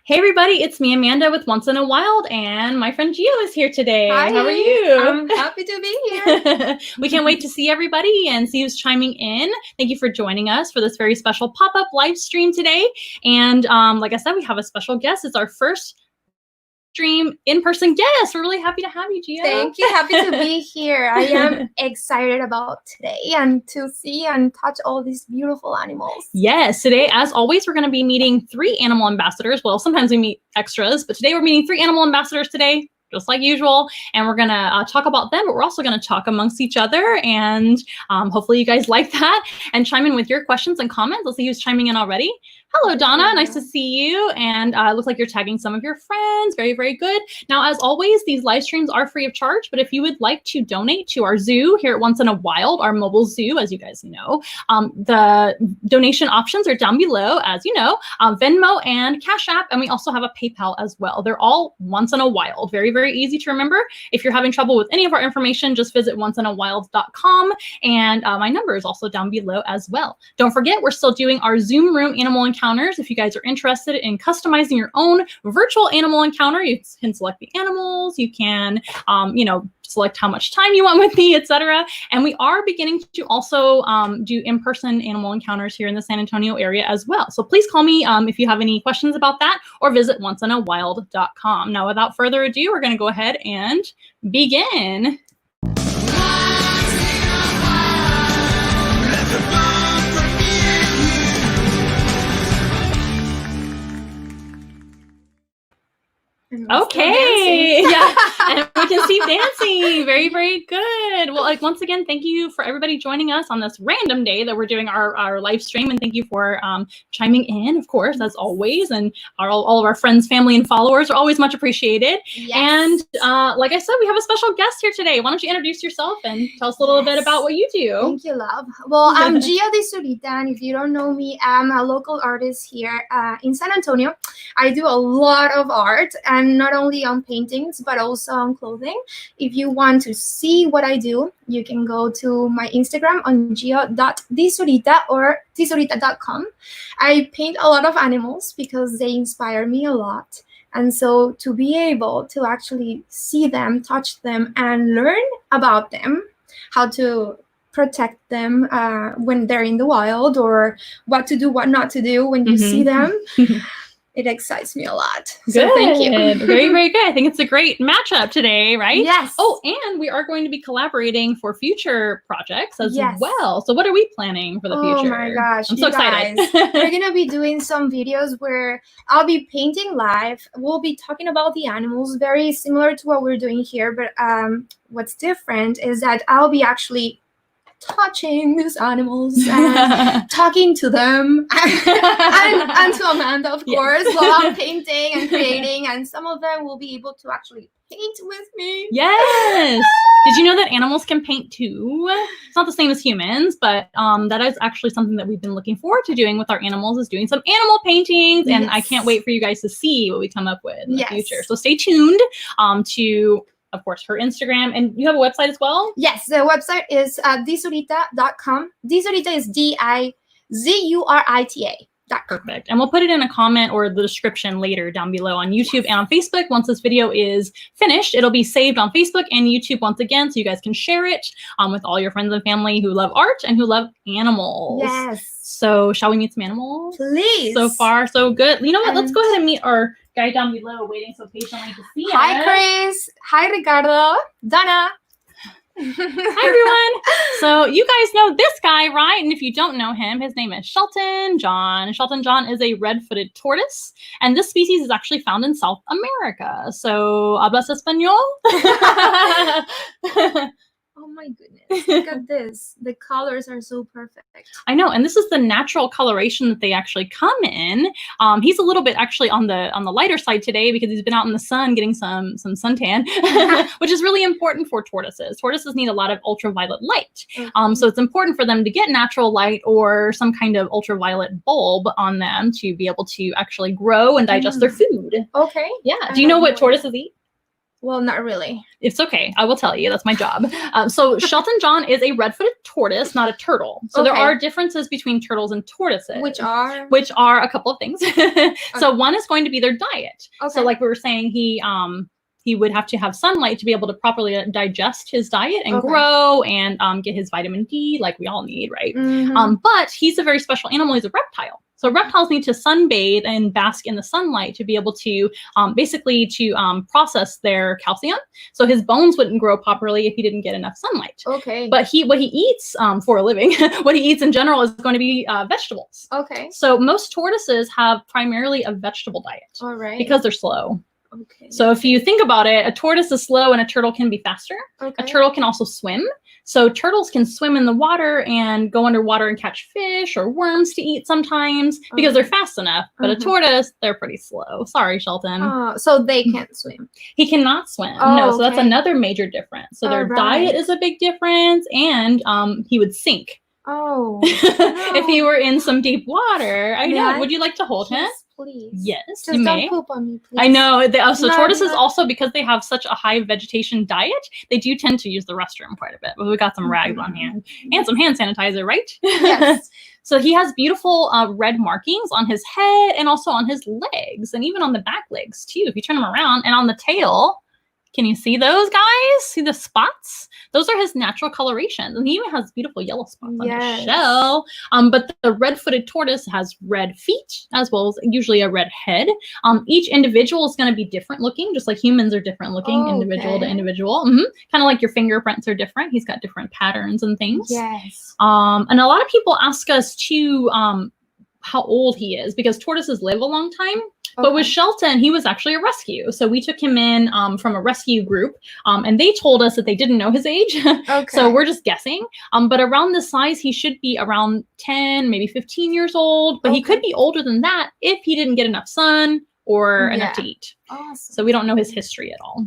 Hey everybody, it's me Amanda with Once in a Wild, and my friend Gio is here today. Hi, how are you? I'm happy to be here. We can't wait to see everybody and see who's chiming in. Thank you for joining us for this very special pop-up live stream today. And like I said, we have a special guest. It's our first stream in-person guest. We're really happy to have you, Gio. Thank you. Happy to be here. I am excited about today and to see and touch all these beautiful animals. Yes, today, as always, we're going to be meeting 3 animal ambassadors. Well, sometimes we meet extras, but today we're meeting 3 animal ambassadors today, just like usual, and we're going to talk about them, but we're also going to talk amongst each other, and hopefully you guys like that, and chime in with your questions and comments. Let's see who's chiming in already. Hello, Donna. Nice to see you. And it looks like you're tagging some of your friends. Very, very good. Now, as always, these live streams are free of charge, but if you would like to donate to our zoo here at Once in a Wild, our mobile zoo, as you guys know, the donation options are down below, as you know, Venmo and Cash App, and we also have a PayPal as well. They're all Once in a Wild. Very, very easy to remember. If you're having trouble with any of our information, just visit onceinawild.com, and my number is also down below as well. Don't forget, we're still doing our Zoom room animal encounters. If you guys are interested in customizing your own virtual animal encounter, you can select the animals, you can, select how much time you want with me, etc. And we are beginning to also do in-person animal encounters here in the San Antonio area as well. So please call me if you have any questions about that, or visit onceinawild.com. Now, without further ado, we're going to go ahead and begin. Okay, yeah, and we can see dancing. Very, very good. Well, once again, thank you for everybody joining us on this random day that we're doing our live stream, and thank you for chiming in, of course, as always, and all of our friends, family, and followers are always much appreciated. Yes. And like I said, we have a special guest here today. Why don't you introduce yourself and tell us a little bit about what you do? Thank you, love. Well, I'm Gio DiZurita, and if you don't know me, I'm a local artist here in San Antonio. I do a lot of art, and not only on paintings, but also on clothing. If you want to see what I do, you can go to my Instagram on gio.dizurita or dizurita.com. I paint a lot of animals because they inspire me a lot. And so to be able to actually see them, touch them, and learn about them, how to protect them when they're in the wild, or what to do, what not to do when you see them, it excites me a lot. So good. Thank you. Very, very good. I think it's a great matchup today, right? Yes. Oh, and we are going to be collaborating for future projects as well. So what are we planning for the future? Oh my gosh. I'm so excited. We're going to be doing some videos where I'll be painting live. We'll be talking about the animals, very similar to what we're doing here. But what's different is that I'll be actually touching these animals and talking to them and to Amanda, of course, while I'm painting and creating, and some of them will be able to actually paint with me. Yes. Did you know that animals can paint too? It's not the same as humans, but that is actually something that we've been looking forward to doing with our animals, is doing some animal paintings, and I can't wait for you guys to see what we come up with in the future. So stay tuned to, of course, her Instagram. And you have a website as well? Yes, the website is dizurita.com. DiZurita is DIZURITA. Perfect. And we'll put it in a comment or the description later down below on YouTube and on Facebook. Once this video is finished, it'll be saved on Facebook and YouTube once again, so you guys can share it with all your friends and family who love art and who love animals. Yes. So shall we meet some animals? Please. So far, so good. You know what? Let's go ahead and meet our guy down below waiting so patiently to see us. Hi, Chris. Hi, Ricardo. Donna. Hi, everyone. So you guys know this guy, right? And if you don't know him, his name is Shelton John. Shelton John is a red-footed tortoise, and this species is actually found in South America. So, ¿hablas español? Oh my goodness, look at this. The colors are so perfect. I know, and this is the natural coloration that they actually come in. He's a little bit actually on the lighter side today because he's been out in the sun getting some suntan, which is really important for tortoises. Tortoises need a lot of ultraviolet light. So it's important for them to get natural light or some kind of ultraviolet bulb on them to be able to actually grow and digest their food. Okay. Yeah. Do you know what tortoises eat? Well, not really. It's okay. I will tell you. That's my job. So Shelton John is a red-footed tortoise, not a turtle. So there are differences between turtles and tortoises. Which are? Which are a couple of things. So one is going to be their diet. So like we were saying, he would have to have sunlight to be able to properly digest his diet and grow and get his vitamin D like we all need, right? But he's a very special animal. He's a reptile. So reptiles need to sunbathe and bask in the sunlight to be able to basically to process their calcium. So his bones wouldn't grow properly if he didn't get enough sunlight. Okay. But what he eats for a living, what he eats in general is going to be vegetables. Okay. So most tortoises have primarily a vegetable diet. All right. Because they're slow. Okay. So if you think about it, a tortoise is slow and a turtle can be faster. Okay. A turtle can also swim. So turtles can swim in the water and go underwater and catch fish or worms to eat sometimes because they're fast enough. But a tortoise, they're pretty slow. Sorry, Shelton. So they can't swim. He cannot swim. No, so that's another major difference. So their diet is a big difference, and he would sink. Oh. If he were in some deep water. I know. Would you like to hold him? Please. Yes, just you don't may. poop on me, please. I know. Tortoises also, because they have such a high vegetation diet, they do tend to use the restroom quite a bit. But we got some rags on hand and some hand sanitizer, right? Yes. So he has beautiful red markings on his head and also on his legs and even on the back legs too. If you turn him around, and on the tail. Can you see those guys? See the spots? Those are his natural colorations. And he even has beautiful yellow spots on his shell. But the red-footed tortoise has red feet as well as usually a red head. Each individual is going to be different looking, just like humans are different looking, individual to individual. Kind of like your fingerprints are different. He's got different patterns and things. Yes. And a lot of people ask us too how old he is because tortoises live a long time. But with Shelton, he was actually a rescue. So we took him in from a rescue group, and they told us that they didn't know his age. So we're just guessing. But around this size, he should be around 10, maybe 15 years old. But he could be older than that if he didn't get enough sun or enough to eat. Awesome. So we don't know his history at all.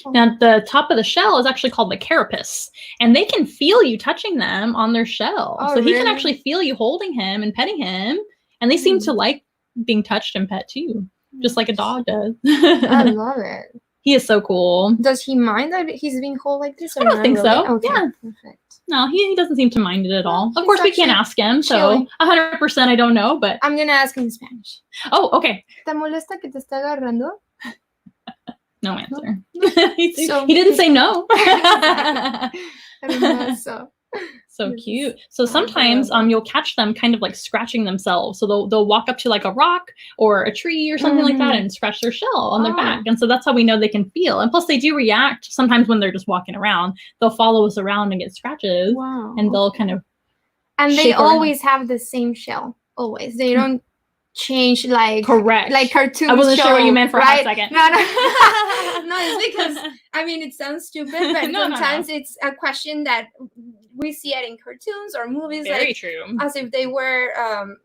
Now, the top of the shell is actually called the carapace, and they can feel you touching them on their shell. So he can actually feel you holding him and petting him, and they seem to like being touched and pet too, just like a dog does. I love it. He is so cool. Does he mind that he's being held like this? I don't think so. Okay, yeah. Perfect. No, he doesn't seem to mind it at all. Of course, we can't ask him, so 100% I don't know, but... I'm going to ask him in Spanish. Oh, okay. ¿Te molesta que te está agarrando? No answer. He didn't say no. So cute. So sometimes you'll catch them kind of like scratching themselves. So they'll walk up to like a rock or a tree or something like that and scratch their shell on their back. And so that's how we know they can feel. And plus they do react sometimes when they're just walking around. They'll follow us around and get scratches. Wow. And they'll kind of And they always have the same shell. Always. They don't change like like cartoons. I wasn't sure what you meant for a hot second. No, it's because I mean it sounds stupid, but sometimes it's a question that we see it in cartoons or movies. Very true. As if they were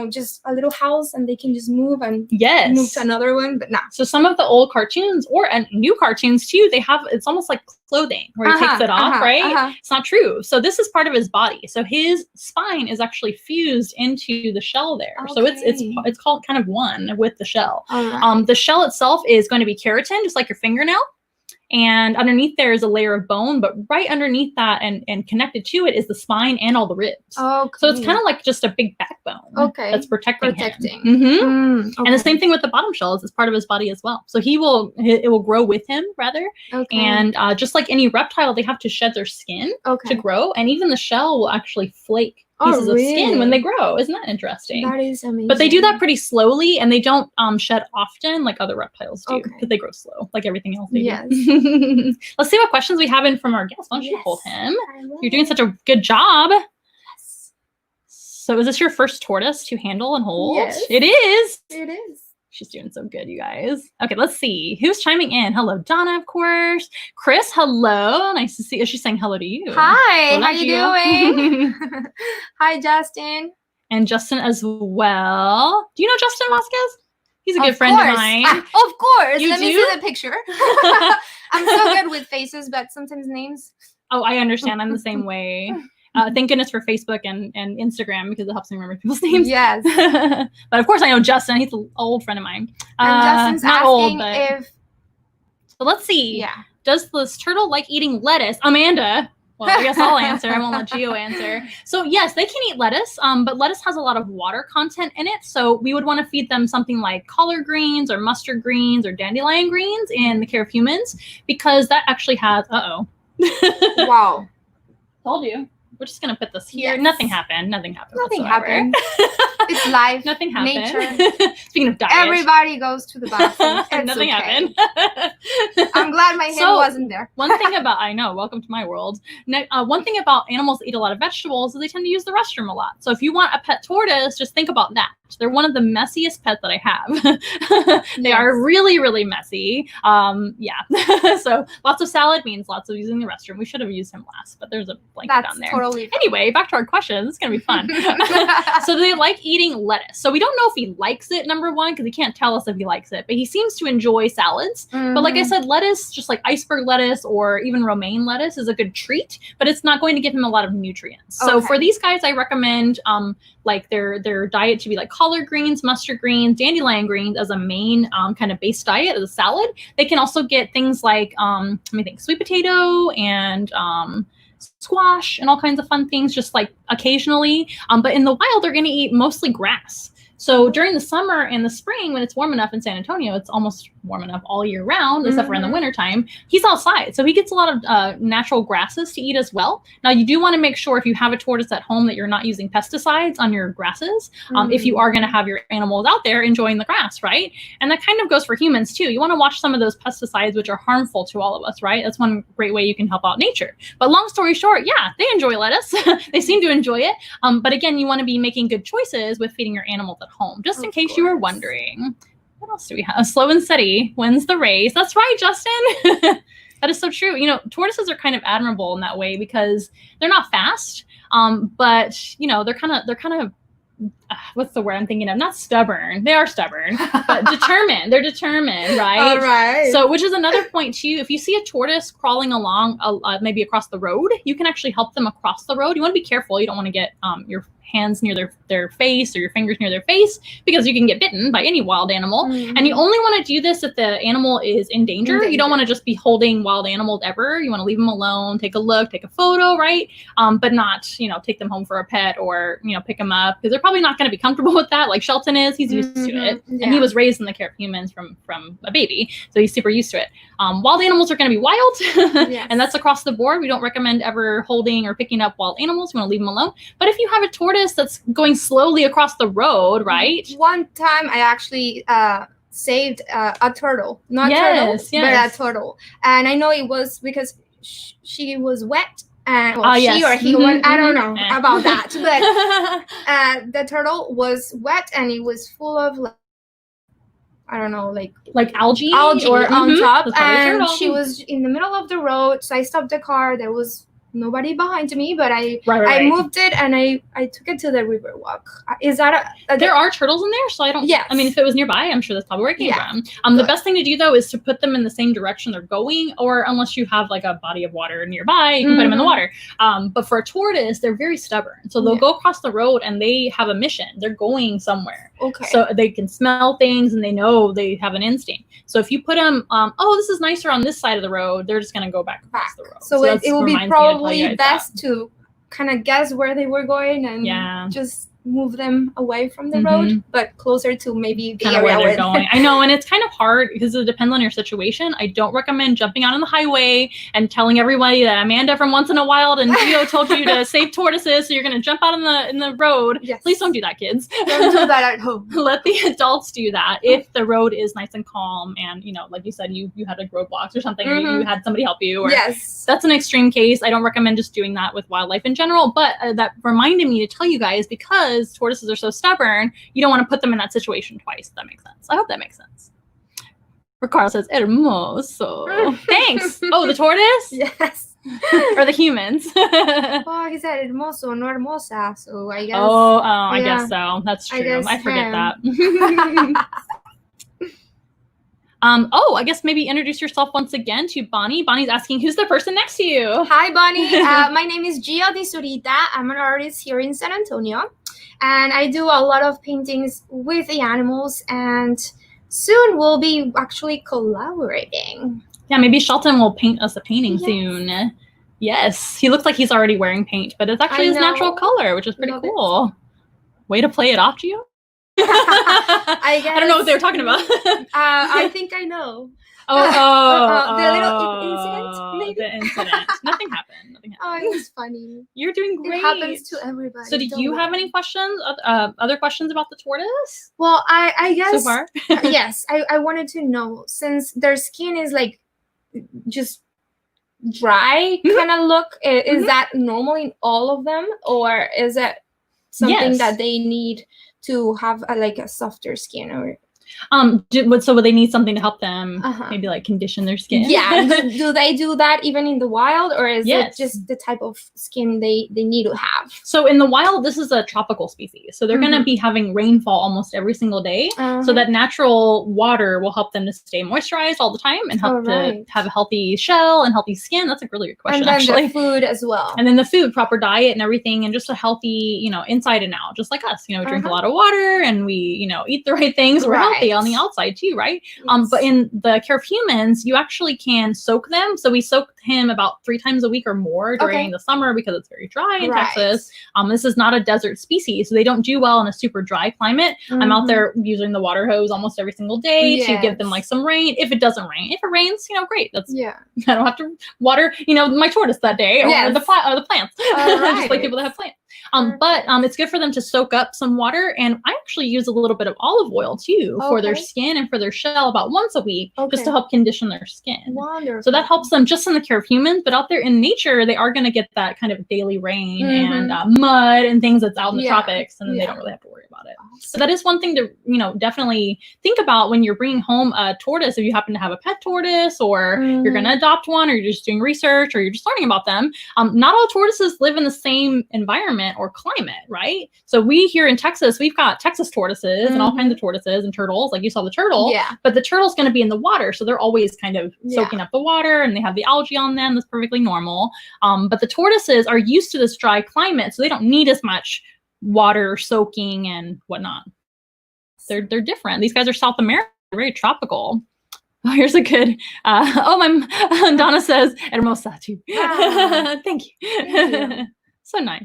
just a little house and they can just move and move to another one, but not. So some of the old cartoons and new cartoons too, they have, it's almost like clothing where he takes it off, right? It's not true. So this is part of his body. So his spine is actually fused into the shell there. So it's called kind of one with the shell. The shell itself is going to be keratin, just like your fingernail. And underneath there is a layer of bone, but right underneath that and connected to it is the spine and all the ribs. So it's kind of like just a big backbone that's protecting him. And the same thing with the bottom shell is it's part of his body as well. So it will grow with him rather. And just like any reptile, they have to shed their skin to grow. And even the shell will actually flake pieces of skin when they grow. Isn't that interesting? That is amazing. But they do that pretty slowly, and they don't shed often like other reptiles do, because they grow slow, like everything else they do. Let's see what questions we have in from our guest. Why don't you hold him? You're doing such a good job. Yes. So is this your first tortoise to handle and hold? Yes. It is. It is. She's doing so good, you guys. Okay, let's see. Who's chiming in? Hello, Donna, of course. Chris, hello. Nice to see you. She's saying hello to you. Hi, how you doing? Hi, Justin. And Justin as well. Do you know Justin Vasquez? He's a good friend of mine. Of course. You Let me see the picture. I'm so good with faces, but sometimes names. Oh, I understand. I'm the same way. Thank goodness for Facebook and Instagram because it helps me remember people's names. Yes. But of course I know Justin. He's an old friend of mine. And Justin's not asking old, but... if let's see. Yeah. Does this turtle like eating lettuce? Amanda. Well, I guess I'll answer. I won't let Gio answer. So yes, they can eat lettuce, but lettuce has a lot of water content in it. So we would want to feed them something like collard greens or mustard greens or dandelion greens in the care of humans, because that actually has, Wow. Told you. We're just going to put this here. Yes. Nothing happened. Nothing happened. Nothing whatsoever. happened. It's life. Nothing happened. Nature. Speaking of diet. Everybody goes to the bathroom. It's Nothing okay. happened. I'm glad my hand wasn't there. One thing about, I know, welcome to my world. One thing about animals that eat a lot of vegetables is they tend to use the restroom a lot. So if you want a pet tortoise, just think about that. They're one of the messiest pets that I have. They are really, really messy. Yeah. So lots of salad means lots of using the restroom. We should have used him last, but there's a blanket down there. Totally fine. Anyway, back to our question. This is going to be fun. So they like eating lettuce. So we don't know if he likes it, number one, because he can't tell us if he likes it, but he seems to enjoy salads. But like I said, lettuce, just like iceberg lettuce or even romaine lettuce, is a good treat, but it's not going to give him a lot of nutrients. So for these guys, I recommend like their diet should be like collard greens, mustard greens, dandelion greens as a main kind of base diet as a salad. They can also get things like let me think, sweet potato and squash and all kinds of fun things, just like occasionally. But in the wild, they're going to eat mostly grass. So during the summer and the spring, when it's warm enough in San Antonio, it's almost warm enough all year round, except for in the wintertime, he's outside. So he gets a lot of natural grasses to eat as well. Now, you do want to make sure if you have a tortoise at home that you're not using pesticides on your grasses, if you are going to have your animals out there enjoying the grass, right? And that kind of goes for humans too. You want to watch some of those pesticides, which are harmful to all of us, right? That's one great way you can help out nature. But long story short, yeah, they enjoy lettuce. They seem to enjoy it. But again, you want to be making good choices with feeding your animals at home, just in case you were wondering. What else do we have? Slow and steady wins the race. That's right, Justin. That is so true. You know, tortoises are kind of admirable in that way because they're not fast, but you know, they're kind of what's the word I'm thinking of? Not stubborn. They are stubborn, but determined. They're determined, right? All right. So, which is another point too. If you see a tortoise crawling along, maybe across the road, you can actually help them across the road. You want to be careful. You don't want to get your hands near their face or your fingers near their face, because you can get bitten by any wild animal. And you only want to do this if the animal is in danger. You don't want to just be holding wild animals ever. You want to leave them alone, take a look, take a photo, right? But not, you know, take them home for a pet or, you know, pick them up, because they're probably not going to be comfortable with that. Like Shelton is, he's used to it. And he was raised in the care of humans from a baby. So he's super used to it. Wild animals are going to be wild. And that's across the board. We don't recommend ever holding or picking up wild animals. We want to leave them alone. But if you have a tortoise that's going slowly across the road, right? One time I actually saved a turtle, not turtle, but a turtle. And I know it was because she was wet. And she or he was, I don't know about that. But the turtle was wet and it was full of, I don't know, like algae or on top. And she was in the middle of the road. So I stopped the car. There was nobody behind me, but I moved it and I took it to the river walk. Is that there are turtles in there, so I don't. Yeah. I mean, if it was nearby, I'm sure that's probably where it came from. The best thing to do though is to put them in the same direction they're going, or unless you have like a body of water nearby, you can put them in the water. But for a tortoise, they're very stubborn, so they'll go across the road and they have a mission. They're going somewhere. Okay. So they can smell things and they know, they have an instinct. So if you put them, this is nicer on this side of the road, they're just gonna go back across the road. So it will be probably best to kind of guess where they were going and just move them away from the road, but closer to maybe the area where they're going. I know, and it's kind of hard because it depends on your situation. I don't recommend jumping out on the highway and telling everybody that Amanda from Once in a Wild and Gio told you to save tortoises, so you're going to jump out in the road. Yes. Please don't do that, kids. Don't do that at home. Let the adults do that if the road is nice and calm and, you know, like you said, you had like roadblocks or something, or you had somebody help you. Or, that's an extreme case. I don't recommend just doing that with wildlife in general, but that reminded me to tell you guys, because tortoises are so stubborn, you don't want to put them in that situation twice. If that makes sense. I hope that makes sense. Ricardo says, hermoso. Thanks. Oh, the tortoise? Yes. Or the humans? He said hermoso, no hermosa. So I guess. I guess so. That's true. I forget that. I guess maybe introduce yourself once again to Bonnie. Bonnie's asking, who's the person next to you? Hi, Bonnie. My name is Gio DiZurita. I'm an artist here in San Antonio. And I do a lot of paintings with the animals. And soon we'll be actually collaborating. Yeah, maybe Shelton will paint us a painting Yes. soon. Yes, he looks like he's already wearing paint, but it's actually his natural color, which is pretty cool. Way to play it off, Gio. I guess. I don't know what they were talking about. I think I know. The little incident, maybe? The incident. Nothing happened. Oh, it was funny. You're doing great. It happens to everybody. So, do you have any questions? Other questions about the tortoise? Well, I guess so far. Yes. I wanted to know, since their skin is like just dry kind of look. Is that normal in all of them, or is it something that they need to have a softer skin? Or so would they need something to help them maybe like condition their skin? Yeah. do they do that even in the wild, or is it just the type of skin they need to have? So in the wild, this is a tropical species, so they're going to be having rainfall almost every single day, so that natural water will help them to stay moisturized all the time and help to have a healthy shell and healthy skin. That's a really good question. And then actually, the food as well. And then the food, proper diet and everything, and just a healthy, inside and out, just like us. We drink a lot of water and we, eat the right things. We're healthy on the outside too, right? Yes. But in the care of humans, you actually can soak them. So we soak him about 3 times a week or more during the summer because it's very dry in Texas. This is not a desert species, so they don't do well in a super dry climate. I'm out there using the water hose almost every single day to give them like some rain. If it doesn't rain, if it rains, great. That's I don't have to water, my tortoise that day or the plants, just like people that have plants. But it's good for them to soak up some water, and I actually use a little bit of olive oil too for their skin and for their shell about once a week, just to help condition their skin. Wonderful. So that helps them just in the care of humans, but out there in nature, they are going to get that kind of daily rain and mud and things that's out in the tropics, and then they don't really have to worry about it. So that is one thing to, definitely think about when you're bringing home a tortoise. If you happen to have a pet tortoise, or you're going to adopt one, or you're just doing research, or you're just learning about them, not all tortoises live in the same environment or climate, right? So we here in Texas, we've got Texas tortoises and all kinds of tortoises and turtles, like you saw the turtle, but the turtle's going to be in the water, so they're always kind of soaking up the water, and they have the algae on them. That's perfectly normal. But the tortoises are used to this dry climate, so they don't need as much water soaking and whatnot. They're different. These guys are South American, very tropical. Oh, here's a good, my Donna says, hermosa too. Thank you. So nice.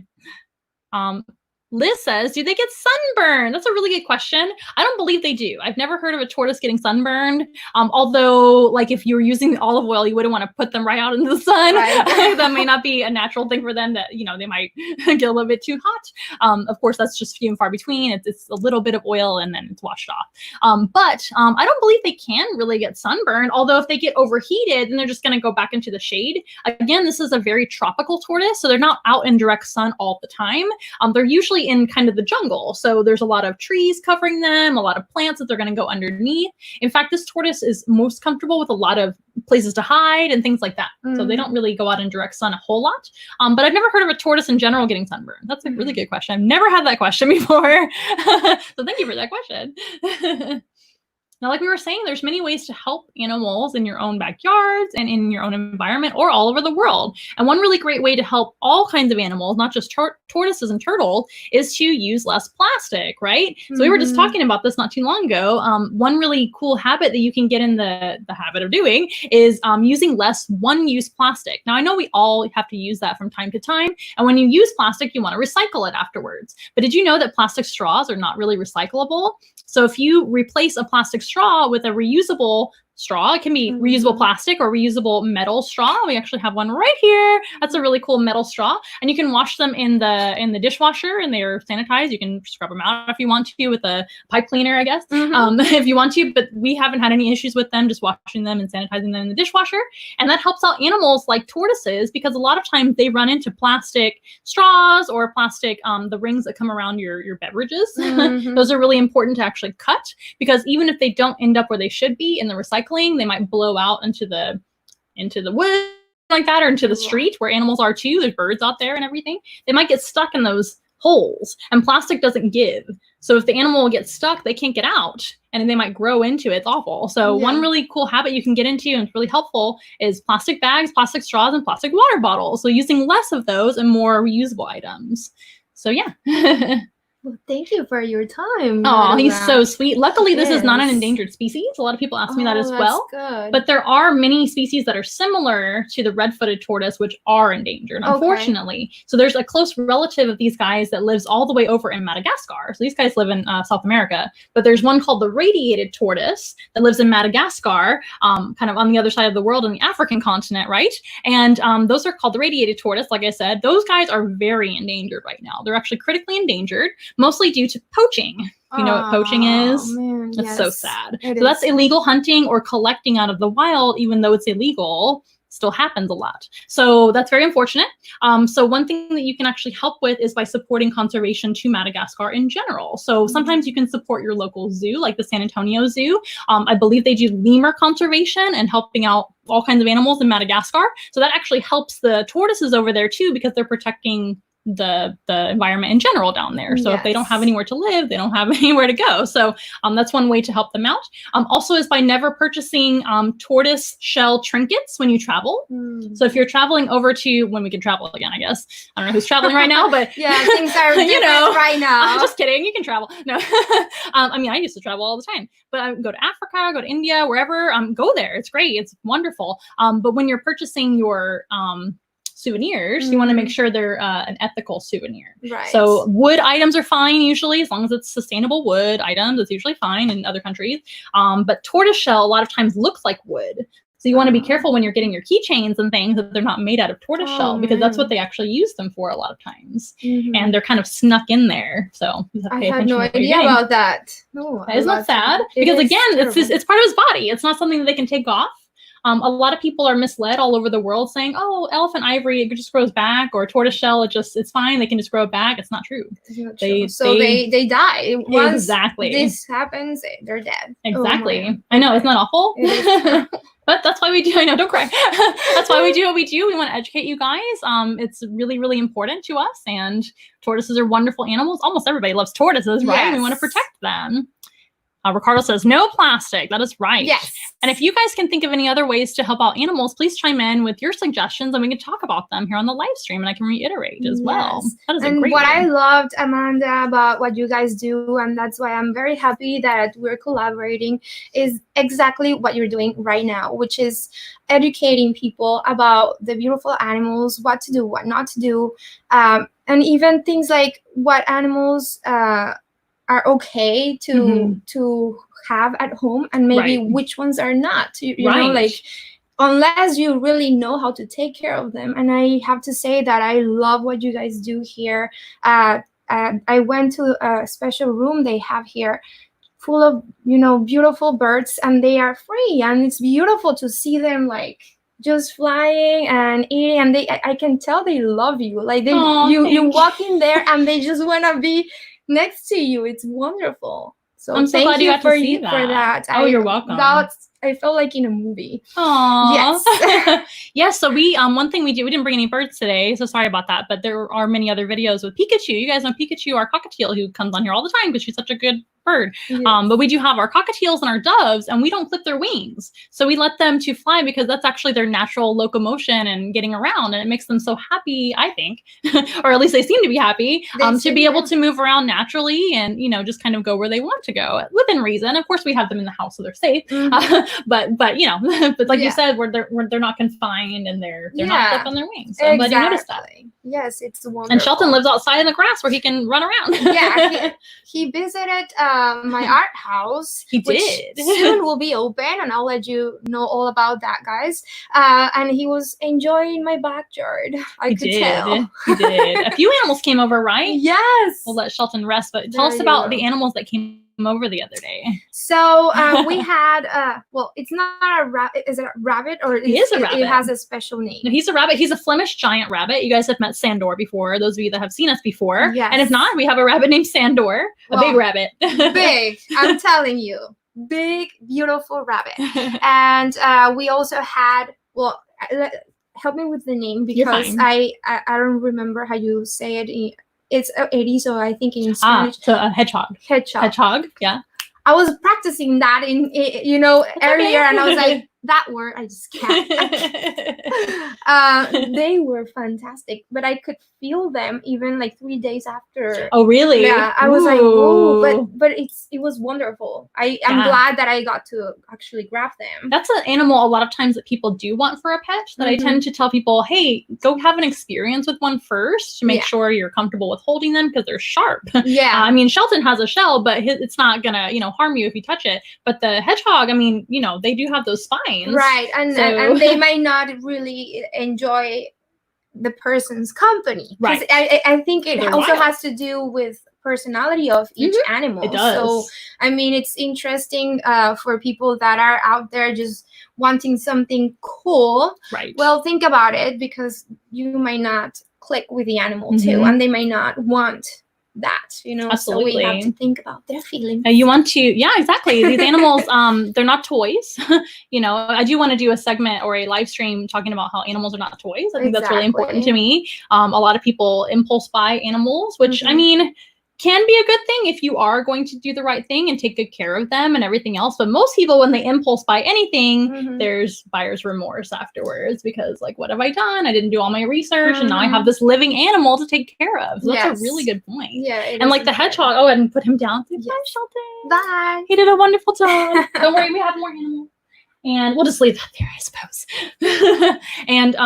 Liz says, do they get sunburned? That's a really good question. I don't believe they do. I've never heard of a tortoise getting sunburned. Although, like, if you were using olive oil, you wouldn't want to put them right out into the sun. Right. That may not be a natural thing for them. That they might get a little bit too hot. Of course, that's just few and far between. It's a little bit of oil and then it's washed off. But I don't believe they can really get sunburned. Although if they get overheated, then they're just going to go back into the shade. Again, this is a very tropical tortoise, so they're not out in direct sun all the time. They're usually in kind of the jungle. So there's a lot of trees covering them, a lot of plants that they're going to go underneath. In fact, this tortoise is most comfortable with a lot of places to hide and things like that. So they don't really go out in direct sun a whole lot. But I've never heard of a tortoise in general getting sunburned. That's a really good question. I've never had that question before. So thank you for that question. Now, like we were saying, there's many ways to help animals in your own backyards and in your own environment or all over the world. And one really great way to help all kinds of animals, not just tortoises and turtles, is to use less plastic, right? So we were just talking about this not too long ago. One really cool habit that you can get in the habit of doing is using less one-use plastic. Now, I know we all have to use that from time to time. And when you use plastic, you want to recycle it afterwards. But did you know that plastic straws are not really recyclable? So if you replace a plastic straw with a reusable straw, it can be reusable plastic or reusable metal straw. We actually have one right here. That's a really cool metal straw, and you can wash them in the dishwasher, and they're sanitized. You can scrub them out if you want to with a pipe cleaner, I guess, if you want to. But we haven't had any issues with them, just washing them and sanitizing them in the dishwasher, and that helps out animals like tortoises because a lot of times they run into plastic straws or plastic the rings that come around your beverages. Those are really important to actually cut, because even if they don't end up where they should be in the recycling, they might blow out into the wood like that, or into the street where animals are too. There's birds out there and everything. They might get stuck in those holes, and plastic doesn't give. So if the animal gets stuck, they can't get out, and they might grow into it. It's awful. So one really cool habit you can get into, and it's really helpful, is plastic bags, plastic straws, and plastic water bottles. So using less of those and more reusable items. So yeah. Well, thank you for your time. Oh, he's so sweet. Luckily, this is not an Yes. endangered species. A lot of people ask me that as that's well. Good. But there are many species that are similar to the red-footed tortoise, which are endangered, unfortunately. So there's a close relative of these guys that lives all the way over in Madagascar. So these guys live in South America. But there's one called the radiated tortoise that lives in Madagascar, kind of on the other side of the world in the African continent, right? And those are called the radiated tortoise, like I said. Those guys are very endangered right now. They're actually critically endangered, mostly due to poaching. You know what poaching is? Man, That's so sad. It So that's is. illegal hunting or collecting out of the wild, even though it's illegal, still happens a lot. So that's very unfortunate. So one thing that you can actually help with is by supporting conservation to Madagascar in general. So sometimes you can support your local zoo, like the San Antonio Zoo. I believe they do lemur conservation and helping out all kinds of animals in Madagascar. So that actually helps the tortoises over there too, because they're protecting the environment in general down there. So if they don't have anywhere to live, they don't have anywhere to go. So that's one way to help them out. Also is by never purchasing tortoise shell trinkets when you travel. So if you're traveling over to, when we can travel again, I guess. I don't know who's traveling right now, but yeah, things are different right now. I'm just kidding. You can travel. No, I mean, I used to travel all the time, but I go to Africa, go to India, wherever, go there. It's great. It's wonderful. But when you're purchasing your souvenirs, you want to make sure they're an ethical souvenir. Right. So wood items are fine usually, as long as it's sustainable wood items. It's usually fine in other countries. But tortoiseshell a lot of times looks like wood. So you want to be careful when you're getting your keychains and things that they're not made out of tortoiseshell, because that's what they actually use them for a lot of times. And they're kind of snuck in there. So you have to pay I had no attention to what idea you're getting. about that. No, Isn't that sad? Because again, it's part of his body. It's not something that they can take off. A lot of people are misled all over the world saying, oh, elephant ivory, it just grows back, or tortoiseshell, it's fine, they can just grow it back. It's not true. It's not true. They die. Once exactly. this happens, they're dead. Exactly. Oh, I know, isn't that awful? It is. But that's why we do. I know, don't cry. That's why we do what we do. We want to educate you guys. It's really, really important to us. And tortoises are wonderful animals. Almost everybody loves tortoises, right? Yes. We want to protect them. Ricardo says, no plastic. That is right. Yes. And if you guys can think of any other ways to help out animals, please chime in with your suggestions and we can talk about them here on the live stream and I can reiterate as well. That is a great what way. I loved, Amanda, about what you guys do, and that's why I'm very happy that we're collaborating, is exactly what you're doing right now, which is educating people about the beautiful animals, what to do, what not to do, and even things like what animals are okay to have at home, and maybe which ones are not. You know, like, unless you really know how to take care of them. And I have to say that I love what you guys do here. I went to a special room they have here full of, beautiful birds, and they are free, and it's beautiful to see them like just flying and eating, and I can tell they love you. Like you walk in there and they just want to be next to you. It's wonderful. So I'm so glad you got to see that. For that. Oh, you're welcome. I felt like in a movie. Aww. Yes. Yes. So we one thing we didn't bring any birds today, so sorry about that. But there are many other videos with Pikachu. You guys know Pikachu, our cockatiel, who comes on here all the time because she's such a good bird. Yes. But we do have our cockatiels and our doves, and we don't clip their wings. So we let them to fly because that's actually their natural locomotion and getting around, and it makes them so happy, I think, or at least they seem to be happy, to be able to move around naturally and, just kind of go where they want to go within reason. Of course, we have them in the house so they're safe. But but like you said, where they're not confined and they're not clipping their wings. So I'm glad you noticed that. Yes, it's wonderful. And Shelton lives outside in the grass where he can run around. Yeah, he visited my art house. He which did. soon will be open, and I'll let you know all about that, guys. And he was enjoying my backyard. I could tell. He did. A few animals came over, right? Yes. We'll let Shelton rest, but tell us about the animals that came over the other day. So we had it's not a rabbit. Is it a rabbit, or he is a rabbit? It has a special name. No, he's a rabbit. He's a Flemish giant rabbit. You guys have met Sandor before, those of you that have seen us before. Yes. And if not, we have a rabbit named Sandor, a big rabbit. Big, I'm telling you, big, beautiful rabbit. And we also had, help me with the name, because I don't remember how you say it. It's 80, so I think in Spanish. So a hedgehog. Hedgehog, yeah. I was practicing that in earlier, and I was like, that word, I just can't. They were fantastic, but I could feel them even like 3 days after. Oh, really? Yeah, I was like, whoa, but it was wonderful. I'm glad that I got to actually grab them. That's an animal a lot of times that people do want for a pet, that I tend to tell people, hey, go have an experience with one first to make sure you're comfortable with holding them, because they're sharp. Yeah. I mean, Shelton has a shell, but it's not gonna, harm you if you touch it. But the hedgehog, I mean, they do have those spines. Right, and they might not really enjoy the person's company. Right. I think it also has to do with personality of each animal. It does. So, I mean, it's interesting for people that are out there just wanting something cool. Right. Well, think about it, because you might not click with the animal too, and they might not want that, Absolutely. So we have to think about their feelings. You want to, exactly. These animals, they're not toys. I do want to do a segment or a live stream talking about how animals are not toys. I think that's really important to me. A lot of people impulse buy animals, which I mean, can be a good thing if you are going to do the right thing and take good care of them and everything else. But most people, when they impulse buy anything, there's buyer's remorse afterwards, because like, what have I done? I didn't do all my research, and now I have this living animal to take care of. So that's a really good point. Yeah, and like the hedgehog, oh, and put him down. Bye, Shelton. Bye. He did a wonderful job. Don't worry, we have more animals. And we'll just leave that there, I suppose. And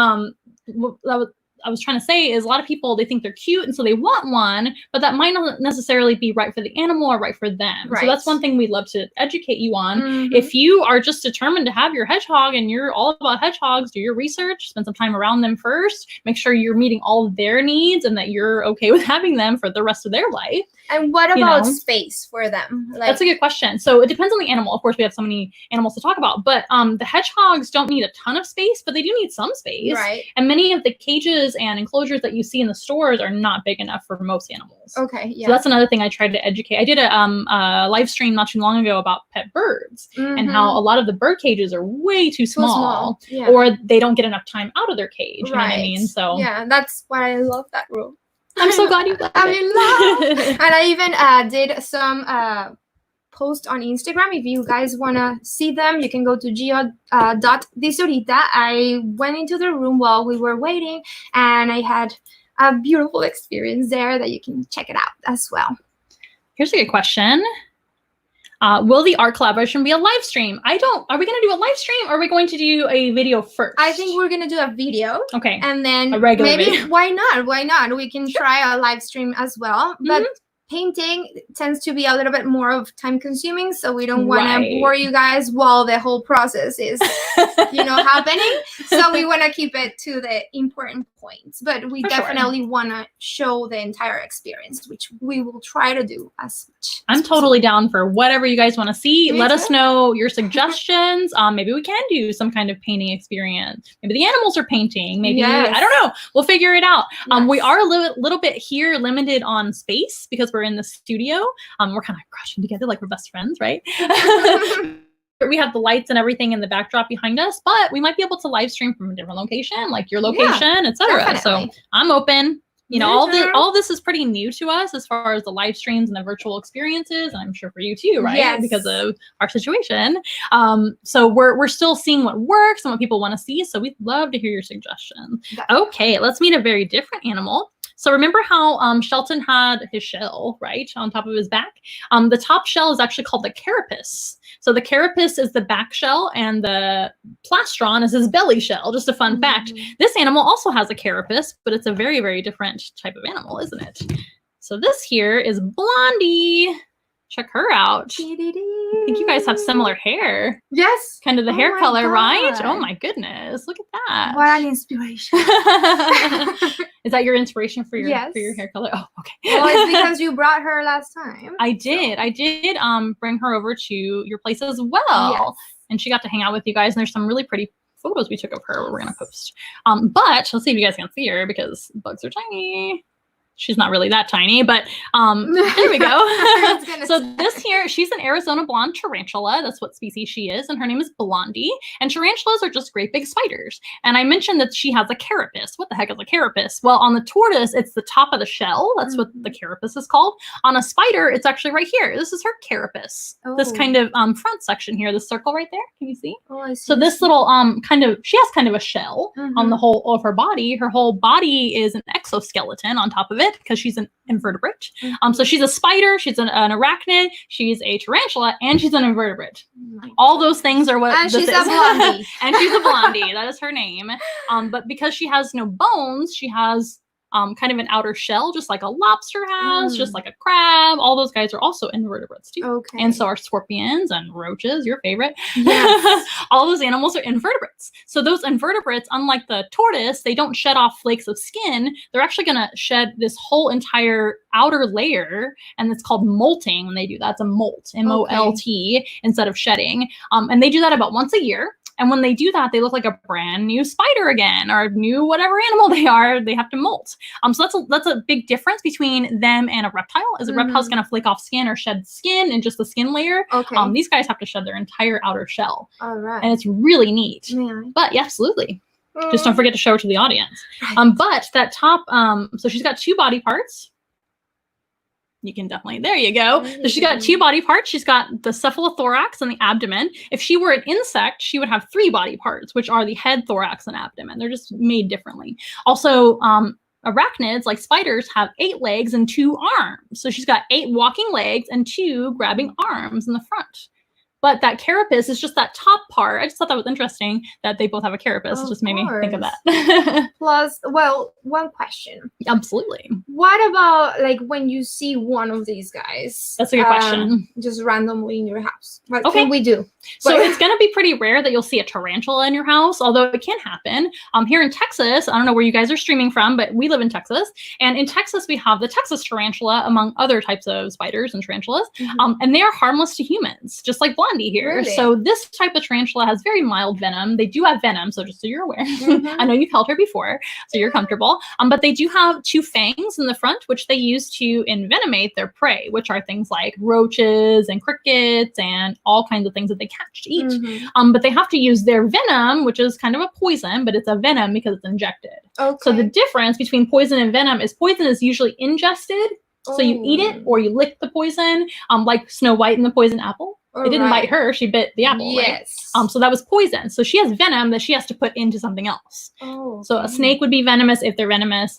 I was trying to say is, a lot of people, they think they're cute, and so they want one, but that might not necessarily be right for the animal or right for them. Right. So that's one thing we'd love to educate you on. If you are just determined to have your hedgehog and you're all about hedgehogs, do your research, spend some time around them first, make sure you're meeting all of their needs and that you're okay with having them for the rest of their life. And what about space for them? Like, that's a good question. So it depends on the animal. Of course, we have so many animals to talk about, but the hedgehogs don't need a ton of space, but they do need some space. Right. And many of the cages and enclosures that you see in the stores are not big enough for most animals. Okay, yeah. So that's another thing I tried to educate. I did a live stream not too long ago about pet birds and how a lot of the bird cages are way too small. Yeah. Or they don't get enough time out of their cage. You know what I mean? So yeah, that's why I love that rule. I'm so glad you love it. And I even did some post on Instagram. If you guys want to see them, you can go to Gio DiZurita. I went into the room while we were waiting, and I had a beautiful experience there that you can check it out as well. Here's a good question. Will the art collaboration be a live stream? Are we going to do a live stream, or are we going to do a video first? I think we're going to do a video. Okay. And then a regular maybe video. Why not? We can try a live stream as well. But painting tends to be a little bit more of time consuming, so we don't want to bore you guys while the whole process is happening. So we want to keep it to the important points, but we definitely want to show the entire experience, which we will try to do as much. I'm totally down for whatever you guys want to see. Let us know your suggestions. Maybe we can do some kind of painting experience. Maybe the animals are painting. Maybe I don't know. We'll figure it out. We are a little bit here limited on space because we're in the studio. We're kind of crashing together like we're best friends, right? We have the lights and everything in the backdrop behind us, but we might be able to live stream from a different location, like your location, etc. So I'm open. All this is pretty new to us as far as the live streams and the virtual experiences. And I'm sure for you too, right? Yes. Because of our situation. So we're still seeing what works and what people want to see. So we'd love to hear your suggestions. Okay, let's meet a very different animal. So remember how Shelton had his shell, right, on top of his back? The top shell is actually called the carapace. So the carapace is the back shell, and the plastron is his belly shell. Just a fun fact. This animal also has a carapace, but it's a very, very different type of animal, isn't it? So this here is Blondie. Check her out. I think you guys have similar hair. Yes. Kind of the hair color, right? Oh my goodness. Look at that. What an inspiration. Is that your inspiration for your hair color? Oh, okay. Well, it's because you brought her last time. I did bring her over to your place as well. Yes. And she got to hang out with you guys, and there's some really pretty photos we took of her we're going to post. But let's see if you guys can see her because bugs are tiny. she's not really that tiny, but there we go. So this here, she's an Arizona blonde tarantula. That's what species she is. And her name is Blondie. And tarantulas are just great big spiders. And I mentioned that she has a carapace. What the heck is a carapace? Well, on the tortoise, it's the top of the shell. That's what the carapace is called. On a spider, it's actually right here. This is her carapace. This kind of front section here, this circle right there. Can you see? Oh, I see. So this little she has kind of a shell on the whole of her body. Her whole body is an exoskeleton on top of it because she's an invertebrate. So she's a spider, she's an arachnid, she's a tarantula, and she's an invertebrate. All those things are what and this she's is. a blondie. And she's a blondie. That is her name. But because she has no bones, she has kind of an outer shell, just like a lobster has, just like a crab. All those guys are also invertebrates too. Okay. And so are scorpions and roaches, your favorite. Yes. All those animals are invertebrates. So those invertebrates, unlike the tortoise, they don't shed off flakes of skin. They're actually going to shed this whole entire outer layer, and it's called molting when they do that. It's a molt, M-O-L-T, instead of shedding. And they do that about once a year. And when they do that, they look like a brand new spider again, or new whatever animal they are. They have to molt. So that's a big difference between them and a reptile. Is a reptile's going to flake off skin or shed skin and just the skin layer. Okay. These guys have to shed their entire outer shell. All right. And it's really neat. Yeah. But yeah, absolutely. Just don't forget to show it to the audience. But that top, so she's got two body parts. You can definitely, there you go. So she's got two body parts. She's got the cephalothorax and the abdomen. If she were an insect, she would have three body parts, which are the head, thorax, and abdomen. They're just made differently. Also, arachnids, like spiders, have 8 legs and 2 arms. So she's got 8 walking legs and 2 grabbing arms in the front. But that carapace is just that top part. I just thought that was interesting that they both have a carapace. It just made me think of that. Plus, well, one question. Absolutely. What about like when you see one of these guys? That's a good question. Just randomly in your house. What Okay. can we do? So it's going to be pretty rare that you'll see a tarantula in your house, although it can happen. Here in Texas, I don't know where you guys are streaming from, but we live in Texas. And in Texas, we have the Texas tarantula, among other types of spiders and tarantulas. And they are harmless to humans, just like Blondie here. Really? So this type of tarantula has very mild venom. They do have venom, so just so you're aware. I know you've held her before, so you're comfortable. But they do have 2 fangs in the front, which they use to envenomate their prey, which are things like roaches and crickets and all kinds of things that they catch to eat. But they have to use their venom, which is kind of a poison, but it's a venom because it's injected. Okay. So the difference between poison and venom is poison is usually ingested. So you eat it or you lick the poison, like Snow White and the poison apple. It didn't bite her, she bit the apple. Yes. Right? So that was poison. So she has venom that she has to put into something else. So a snake would be venomous if they're venomous.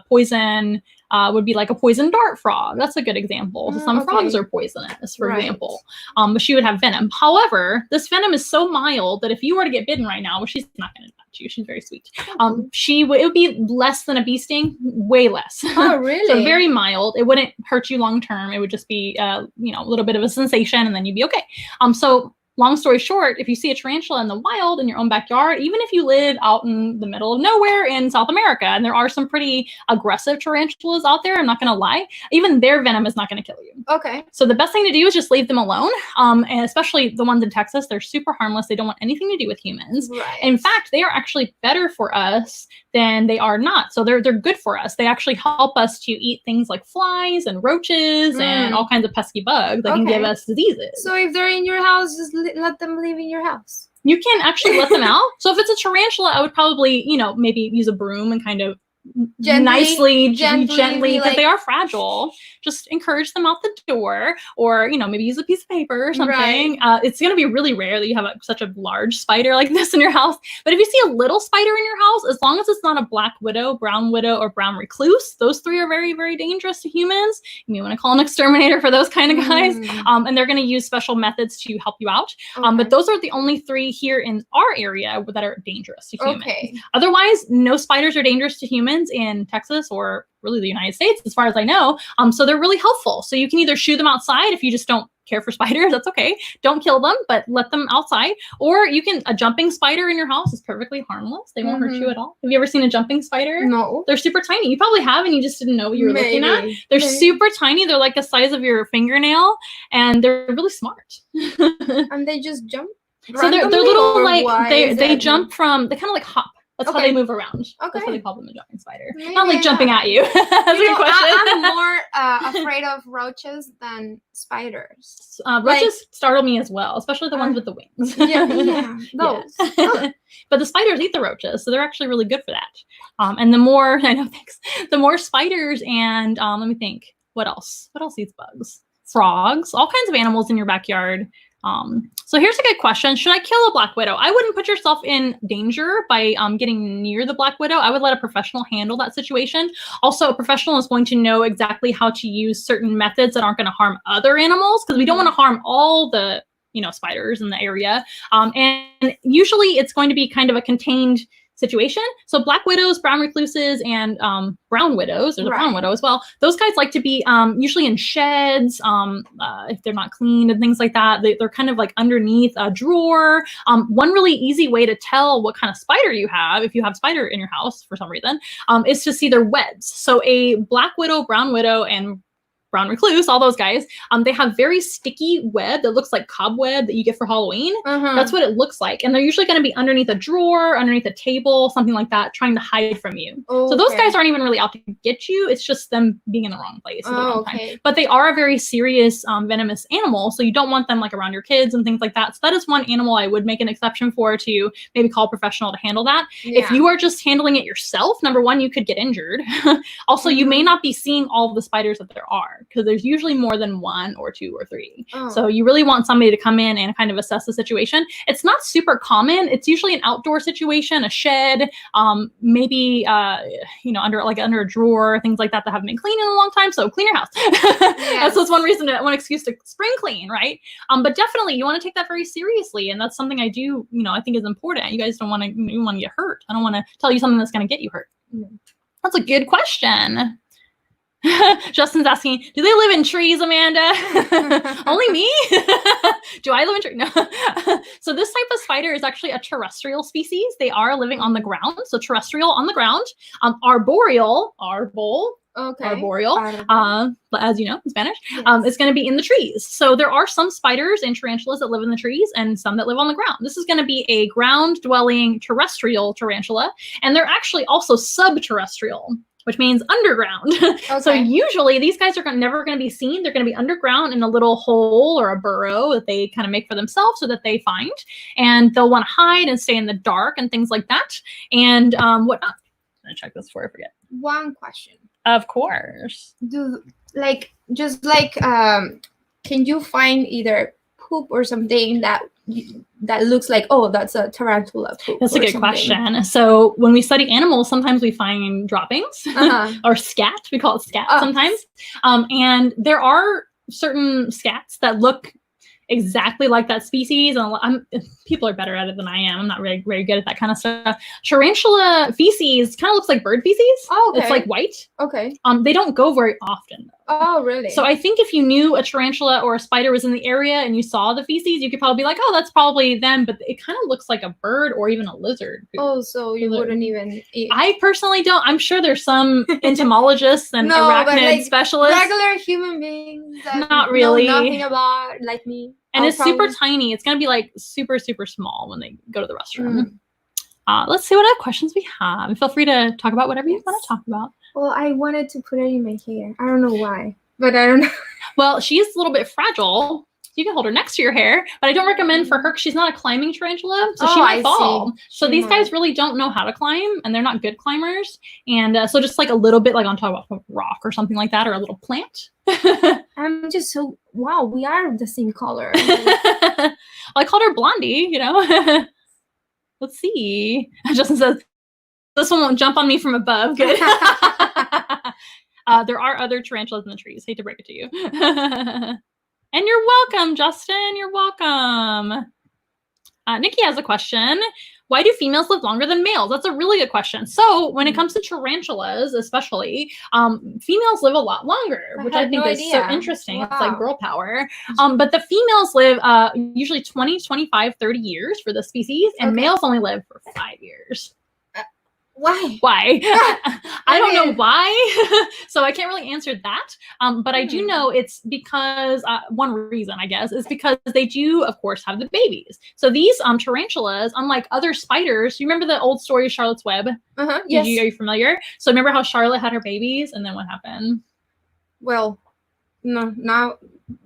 Poison would be like a poison dart frog. That's a good example. So some frogs are poisonous, for example. But she would have venom. However, this venom is so mild that if you were to get bitten right now, well, she's not going to bite you. She's very sweet. It would be less than a bee sting, way less. Oh, really? So very mild. It wouldn't hurt you long term. It would just be, a little bit of a sensation, and then you'd be okay. So long story short, if you see a tarantula in the wild in your own backyard, even if you live out in the middle of nowhere in South America, and there are some pretty aggressive tarantulas out there, I'm not going to lie, even their venom is not going to kill you. Okay. So the best thing to do is just leave them alone. And especially the ones in Texas, they're super harmless. They don't want anything to do with humans. Right. In fact, they are actually better for us than they are not. So they're good for us. They actually help us to eat things like flies and roaches and all kinds of pesky bugs that can give us diseases. So if they're in your house, just let them live in your house. You can actually let them out. So if it's a tarantula, I would probably, maybe use a broom and kind of gently, because they are fragile. Just encourage them out the door, or maybe use a piece of paper or something. Right. It's going to be really rare that you have such a large spider like this in your house. But if you see a little spider in your house, as long as it's not a black widow, brown or brown recluse, those 3 are very, very dangerous to humans. You may want to call an exterminator for those kind of guys. And they're going to use special methods to help you out. But those are the only 3 here in our area that are dangerous to humans. Otherwise, no spiders are dangerous to humans in Texas or really the United States, as far as I know. So they're really helpful. So you can either shoo them outside if you just don't care for spiders. That's okay. Don't kill them, but let them outside. Or a jumping spider in your house is perfectly harmless. They won't hurt you at all. Have you ever seen a jumping spider? No. They're super tiny. You probably have, and you just didn't know what you were looking at. They're super tiny. They're like the size of your fingernail, and they're really smart. And they just jump? So they're little, like, they jump from, they kind of like hop. That's how they move around. Okay. That's why they call them a giant spider. Maybe Not like jumping at you. That's a good question. I'm more afraid of roaches than spiders. Roaches startle me as well, especially the ones with the wings. Yeah, those. Yeah. But the spiders eat the roaches, so they're actually really good for that. And the more, the more spiders and, let me think, what else? What else eats bugs? Frogs, all kinds of animals in your backyard. So here's a good question. Should I kill a black widow? I wouldn't put yourself in danger by getting near the black widow. I would let a professional handle that situation. Also, a professional is going to know exactly how to use certain methods that aren't going to harm other animals, because we don't want to harm all the spiders in the area. And usually it's going to be kind of a contained situation. So black widows, brown recluses, and brown widows, there's a brown widow as well. Those guys like to be usually in sheds, if they're not cleaned and things like that. They're kind of like underneath a drawer. One really easy way to tell what kind of spider you have, if you have spider in your house for some reason, is to see their webs. So a black widow, brown widow, and brown recluse, all those guys, they have very sticky web that looks like cobweb that you get for Halloween. That's what it looks like. And they're usually going to be underneath a drawer, underneath a table, something like that, trying to hide from you. So those guys aren't even really out to get you. It's just them being in the wrong place at the wrong time. But they are a very serious venomous animal, so you don't want them like around your kids and things like that. So that is one animal I would make an exception for, to maybe call a professional to handle that. If you are just handling it yourself, number one, you could get injured. Also, you may not be seeing all of the spiders that there are, because there's usually more than one or two or three. So you really want somebody to come in and kind of assess the situation. It's not super common. It's usually an outdoor situation, a shed, maybe under a drawer, things like that haven't been cleaned in a long time. So clean your house. That's one reason, one excuse to spring clean, right? But definitely you want to take that very seriously, and that's something I do, I think is important. You guys don't want to get hurt. I don't want to tell you something that's going to get you hurt. That's a good question. Justin's asking, do they live in trees, Amanda? Only me? Do I live in trees? No. So this type of spider is actually a terrestrial species. They are living on the ground. So terrestrial, on the ground. Arboreal, as you know in Spanish, is going to be in the trees. So there are some spiders and tarantulas that live in the trees and some that live on the ground. This is going to be a ground-dwelling terrestrial tarantula, and they're actually also subterrestrial, which means underground. So usually these guys are never going to be seen. They're going to be underground in a little hole or a burrow that they kind of make for themselves so that they find. And they'll want to hide and stay in the dark and things like that. And what? I'm going to check this before I forget. One question. Of course. Can you find either poop or something that looks like, oh, that's a tarantula poop? That's a good question. So when we study animals, sometimes we find droppings or scat. We call it scat sometimes. And there are certain scats that look exactly like that species. And people are better at it than I am. I'm not really very good at that kind of stuff. Tarantula feces kind of looks like bird feces. It's like white. They don't go very often, though. Oh, really? So I think if you knew a tarantula or a spider was in the area and you saw the feces, you could probably be like, oh, that's probably them. But it kind of looks like a bird or even a lizard. So you wouldn't even eat. I personally don't. I'm sure there's some entomologists and arachnid specialists. Regular human beings that not really know nothing about, like me. And it's super tiny. It's going to be like super, super small when they go to the restroom. Let's see what other questions we have. And feel free to talk about whatever you want to talk about. Well, I wanted to put it in my hair. I don't know why, but I don't know. Well, she is a little bit fragile. You can hold her next to your hair, but I don't recommend for her because she's not a climbing tarantula, so she might fall. So these guys really don't know how to climb, and they're not good climbers. And so just like a little bit, like on top of a rock or something like that, or a little plant. I'm just so, wow, we are the same color. Well, I called her Blondie, Let's see. Justin says, this one won't jump on me from above. Good. There are other tarantulas in the trees. Hate to break it to you. And you're welcome, Justin. You're welcome. Nikki has a question. Why do females live longer than males? That's a really good question. So when it comes to tarantulas, especially, females live a lot longer, which I think is so interesting. Wow. It's like girl power. But the females live usually 20, 25, 30 years for the species, and males only live for 5 years. Why? Why? I don't know Okay. why. So I can't really answer that. But I do know it's because one reason, I guess, is because they do, of course, have the babies. So these tarantulas, unlike other spiders, you remember the old story of Charlotte's Web? Yes. Are you familiar? So remember how Charlotte had her babies, and then what happened? Well, no, now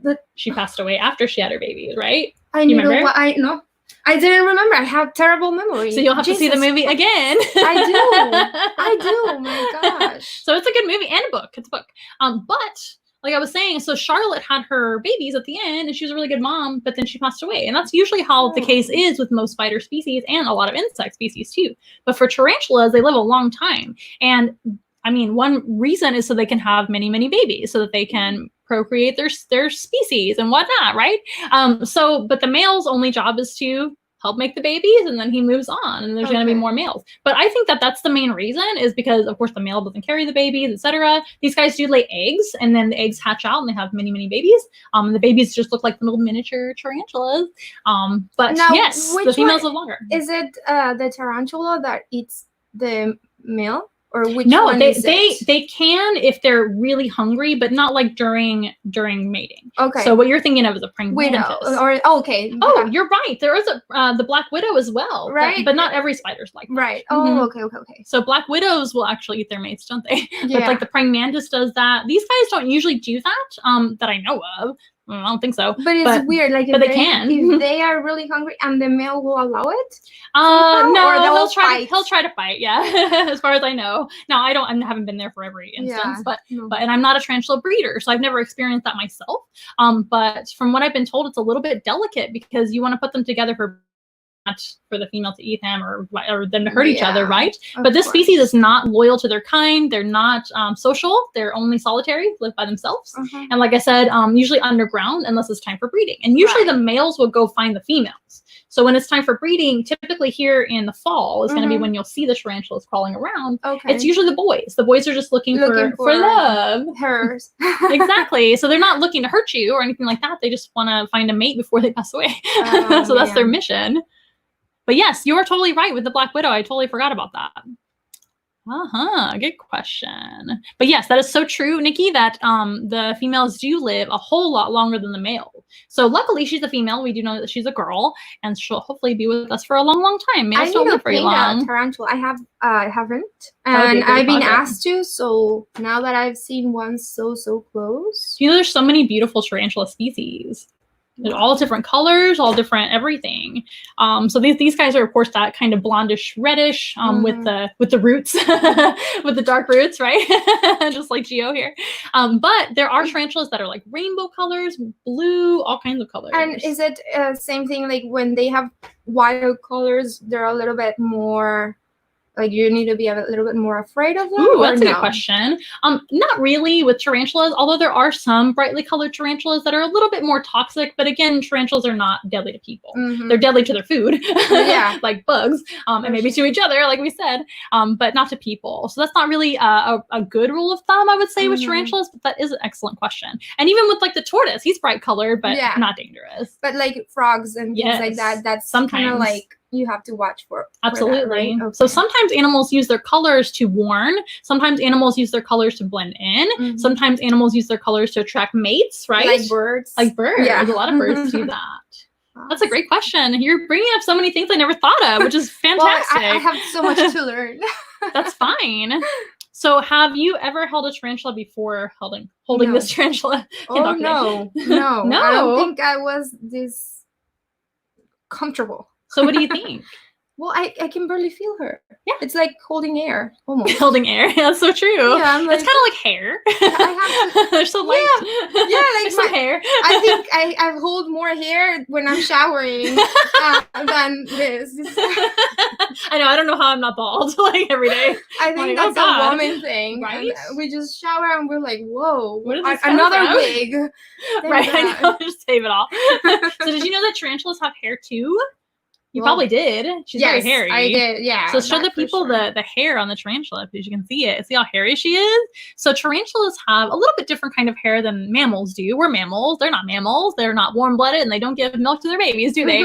that She passed away after she had her babies, right? I You know remember? what I didn't remember. I have terrible memory. So you'll have to see the movie again. I do. My gosh. So it's a good movie and a book. It's a book. But like I was saying, so Charlotte had her babies at the end, and she was a really good mom, but then she passed away. And that's usually how the case is with most spider species and a lot of insect species too. But for tarantulas, they live a long time. And I mean, one reason is so they can have many, many babies, so that they can procreate their species and whatnot, right? But the male's only job is to help make the babies, and then he moves on, and there's going to be more males. But I think that that's the main reason, is because, of course, the male doesn't carry the babies, etc. These guys do lay eggs, and then the eggs hatch out, and they have many, many babies. The babies just look like little miniature tarantulas. But now, yes, the females live longer. Is it the tarantula that eats the male? Or which no, one they is it? they can if they're really hungry, but not like during mating. Okay. So what you're thinking of is a praying mantis. Okay. Oh, you're right. There is the black widow as well. Right. But not every spider's like that. Right. Oh, okay. So black widows will actually eat their mates, don't they? Yeah. But like the praying mantis does that. These guys don't usually do that. That I know of. I don't think so. But it's weird. Like, but they can. If they are really hungry and the male will allow it. No, he'll try to fight. Yeah, as far as I know. Now I haven't been there for every instance, but and I'm not a tarantula breeder, so I've never experienced that myself. But from what I've been told, it's a little bit delicate because you want to put them together for the female to eat them or them to hurt each other, right? But this species is not loyal to their kind. They're not social. They're only solitary, live by themselves. And like I said, usually underground unless it's time for breeding. And usually the males will go find the females. So when it's time for breeding, typically here in the fall is going to be when you'll see the tarantulas crawling around. It's usually the boys. The boys are just looking for love. Hers. Exactly. So they're not looking to hurt you or anything like that. They just want to find a mate before they pass away. So that's their mission. But yes, you are totally right with the black widow. I totally forgot about that. Good question. But yes, that is so true, Nikki, that the females do live a whole lot longer than the male. So luckily she's a female. We do know that she's a girl, and she'll hopefully be with us for a long, long time. Males don't live very long. Tarantula. I haven't, and I've been asked to. So now that I've seen one so close, you know, there's so many beautiful tarantula species. They're all different colors, all different everything. So these guys are, of course, that kind of blondish reddish with the roots, with the dark roots, right? Just like Gio here. But there are tarantulas that are like rainbow colors, blue, all kinds of colors. And is it same thing like when they have wild colors? They're a little bit more. Like you need to be a little bit more afraid of them? Ooh, that's a good question. Not really with tarantulas, although there are some brightly colored tarantulas that are a little bit more toxic. But again, tarantulas are not deadly to people. They're deadly to their food, like bugs, and maybe to each other, like we said, but not to people. So that's not really a good rule of thumb, I would say, with tarantulas. But that is an excellent question. And even with like the tortoise, he's bright colored, but not dangerous. But like frogs and things like that, that's kind of like you have to watch for. Absolutely. That, right? So sometimes animals use their colors to warn. Sometimes animals use their colors to blend in. Sometimes animals use their colors to attract mates, right? Like birds. Like birds. Yeah. A lot of birds do that. That's a great question. You're bringing up so many things I never thought of, which is fantastic. Well, I have so much to learn. That's fine. So have you ever held a tarantula before holding this tarantula? Oh, no. I don't think I was this comfortable. So what do you think? Well, I can barely feel her. Yeah. It's like holding air, almost. Holding air. That's so true. Yeah, I'm like, it's kind of like hair. I have to, they're so light. Yeah, like there's some hair. I think I hold more hair when I'm showering than this. I know. I don't know how I'm not bald like every day. I think that's a woman thing. Right? And we just shower and we're like, whoa, what is this another wig. Right. I know. Just save it all. So did you know that tarantulas have hair too? You Well, probably did. She's very hairy. I did. Yeah. So show the that for people sure. the hair on the tarantula because you can see it. See how hairy she is? So tarantulas have a little bit different kind of hair than mammals do. We're mammals. They're not mammals. They're not warm-blooded and they don't give milk to their babies, do they?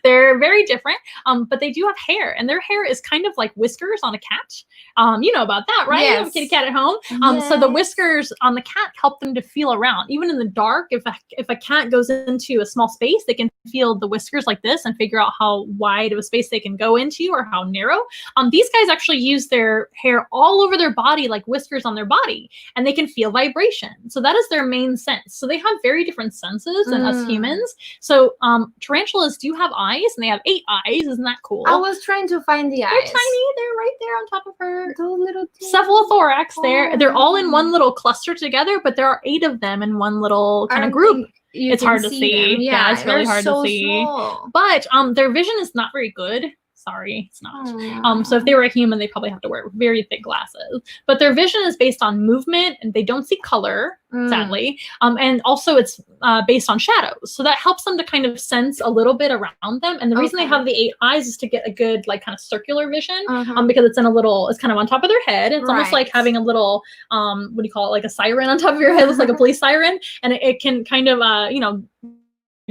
They're very different. But they do have hair, and their hair is kind of like whiskers on a cat. You know about that, right? You have a kitty cat at home. So the whiskers on the cat help them to feel around. Even in the dark, if a cat goes into a small space, they can feel the whiskers like this and figure out how wide of a space they can go into or how narrow. These guys actually use their hair all over their body like whiskers on their body, and they can feel vibration. So that is their main sense. So they have very different senses than us humans. So tarantulas do have eyes, and they have 8 eyes. Isn't that cool? I was trying to find the eyes. They're tiny. They're right there on top of her Those little cephalothorax there. They're all in one little cluster together, but there are 8 of them in one little kind of group. It's hard to see. Yeah, it's really hard to see. Small. But their vision is not very good. Sorry, it's not. So if they were a human, they probably have to wear very thick glasses. But their vision is based on movement, and they don't see color, sadly. And also it's based on shadows. So that helps them to kind of sense a little bit around them. And the reason they have the 8 eyes is to get a good, like, kind of circular vision, because it's it's kind of on top of their head. It's almost like having a little, what do you call it? Like a siren on top of your head. It's like a police siren. And it can kind of,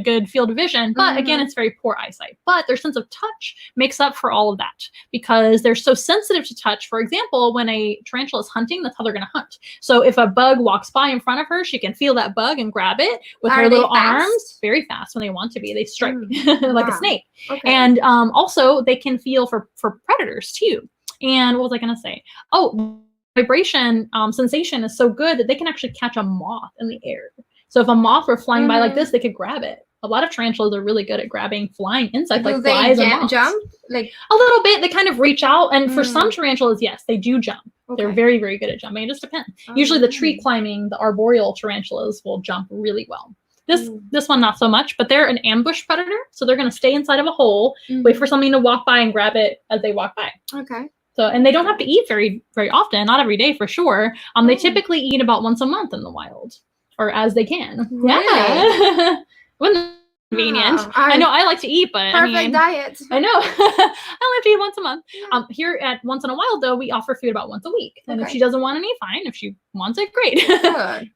good field of vision, but again, it's very poor eyesight. But their sense of touch makes up for all of that because they're so sensitive to touch. For example, when a tarantula is hunting, that's how they're going to hunt. So if a bug walks by in front of her, she can feel that bug and grab it with her little arms. Very fast when they want to be. They strike like a snake. And also they can feel for predators too. And what was I going to say? Oh, vibration sensation is so good that they can actually catch a moth in the air. So if a moth were flying by like this, they could grab it. A lot of tarantulas are really good at grabbing flying insects like flies and moths. Jump? Like a little bit. They kind of reach out. And for some tarantulas, yes, they do jump. They're very, very good at jumping. It just depends. Usually the tree climbing, the arboreal tarantulas will jump really well. This one, not so much, but they're an ambush predator. So they're going to stay inside of a hole, wait for something to walk by and grab it as they walk by. Okay. So, and they don't have to eat very, very often, not every day for sure. They typically eat about once a month in the wild. Or as they can. Really? Yeah. Wasn't convenient. I know I like to eat, but perfect diet. I know. I only have to eat once a month. Yeah. Here at Once in a While, though, we offer food about once a week. And if she doesn't want any, fine. If she wants it, great.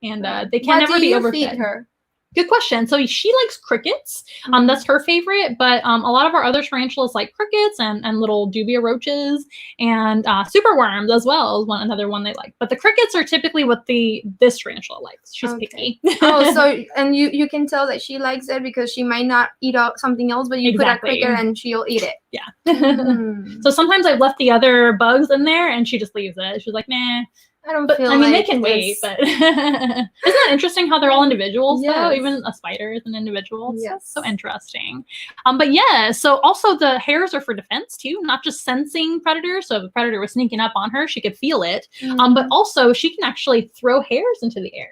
And they can never be overfed. Feed her? Good question. So she likes crickets. That's her favorite. But a lot of our other tarantulas like crickets and little dubia roaches and superworms as well is another one they like. But the crickets are typically what this tarantula likes. She's picky. And you can tell that she likes it because she might not eat something else, but you put a cricket and she'll eat it. Yeah. So sometimes I've left the other bugs in there and she just leaves it. She's like, nah. I don't feel I mean, they can wait, but isn't that interesting how they're all individuals, though? Even a spider is an individual. It's so interesting. But yeah, so also the hairs are for defense, too, not just sensing predators. So if a predator was sneaking up on her, she could feel it. But also she can actually throw hairs into the air.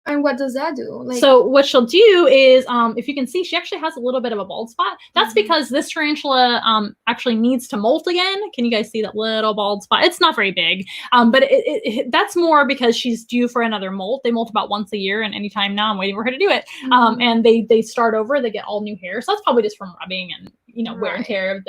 And what does that do? So what she'll do is, if you can see, she actually has a little bit of a bald spot. That's because this tarantula actually needs to molt again. Can you guys see that little bald spot? It's not very big, but that's more because she's due for another molt. They molt about once a year, and anytime now I'm waiting for her to do it. And they start over. They get all new hair. So that's probably just from rubbing and wear and tear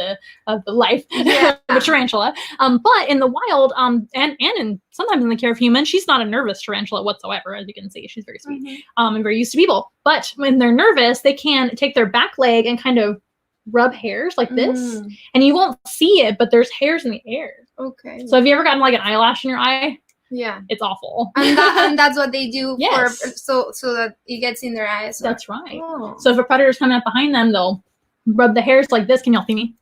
of the life of a tarantula. But in the wild, and in sometimes in the care of humans, she's not a nervous tarantula whatsoever. As you can see, she's very sweet and very used to people. But when they're nervous, they can take their back leg and kind of rub hairs like this, and you won't see it, but there's hairs in the air. Okay. So have you ever gotten like an eyelash in your eye? Yeah. It's awful. And that's what they do so that it gets in their eyes. That's right. So if a predator's coming up behind them, they'll rub the hairs like this. Can y'all see me?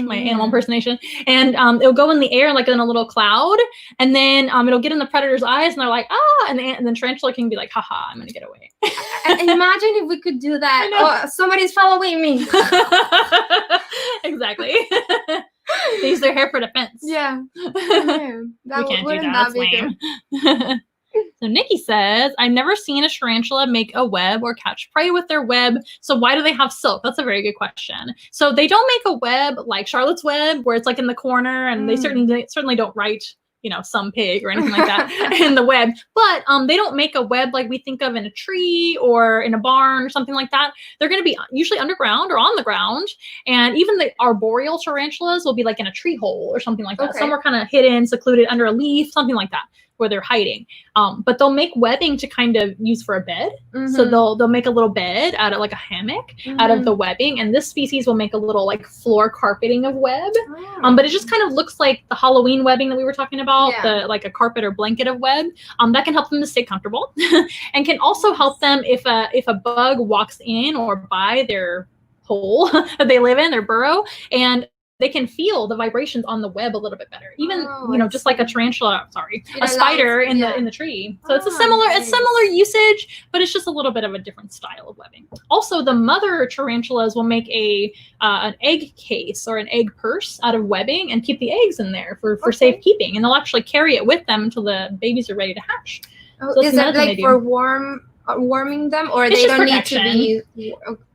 My animal impersonation. And it'll go in the air like in a little cloud, and then it'll get in the predator's eyes, and they're like, and then tarantula can be like, haha, I'm gonna get away. Imagine if we could do that. Oh, somebody's following me. Exactly. They use their hair for defense. Yeah. We can't do that. That's lame. So Nikki says, I've never seen a tarantula make a web or catch prey with their web. So why do they have silk? That's a very good question. So they don't make a web like Charlotte's Web, where it's like in the corner, and they certainly don't write some pig or anything like that in the web. But they don't make a web like we think of in a tree or in a barn or something like that. They're going to be usually underground or on the ground. And even the arboreal tarantulas will be like in a tree hole or something like that. Okay. Some are kind of hidden, secluded under a leaf, something like that, where they're hiding. But they'll make webbing to kind of use for a bed. So they'll make a little bed out of like a hammock out of the webbing. And this species will make a little like floor carpeting of web. But it just kind of looks like the Halloween webbing that we were talking about, like a carpet or blanket of web. That can help them to stay comfortable and can also help them if a bug walks in or by their hole that they live in, their burrow, and they can feel the vibrations on the web a little bit better. Even, just like a spider in the tree. So it's similar usage, but it's just a little bit of a different style of webbing. Also, the mother tarantulas will make an egg case or an egg purse out of webbing and keep the eggs in there for safekeeping. And they'll actually carry it with them until the babies are ready to hatch. So is that like for warming them, or they don't need to be?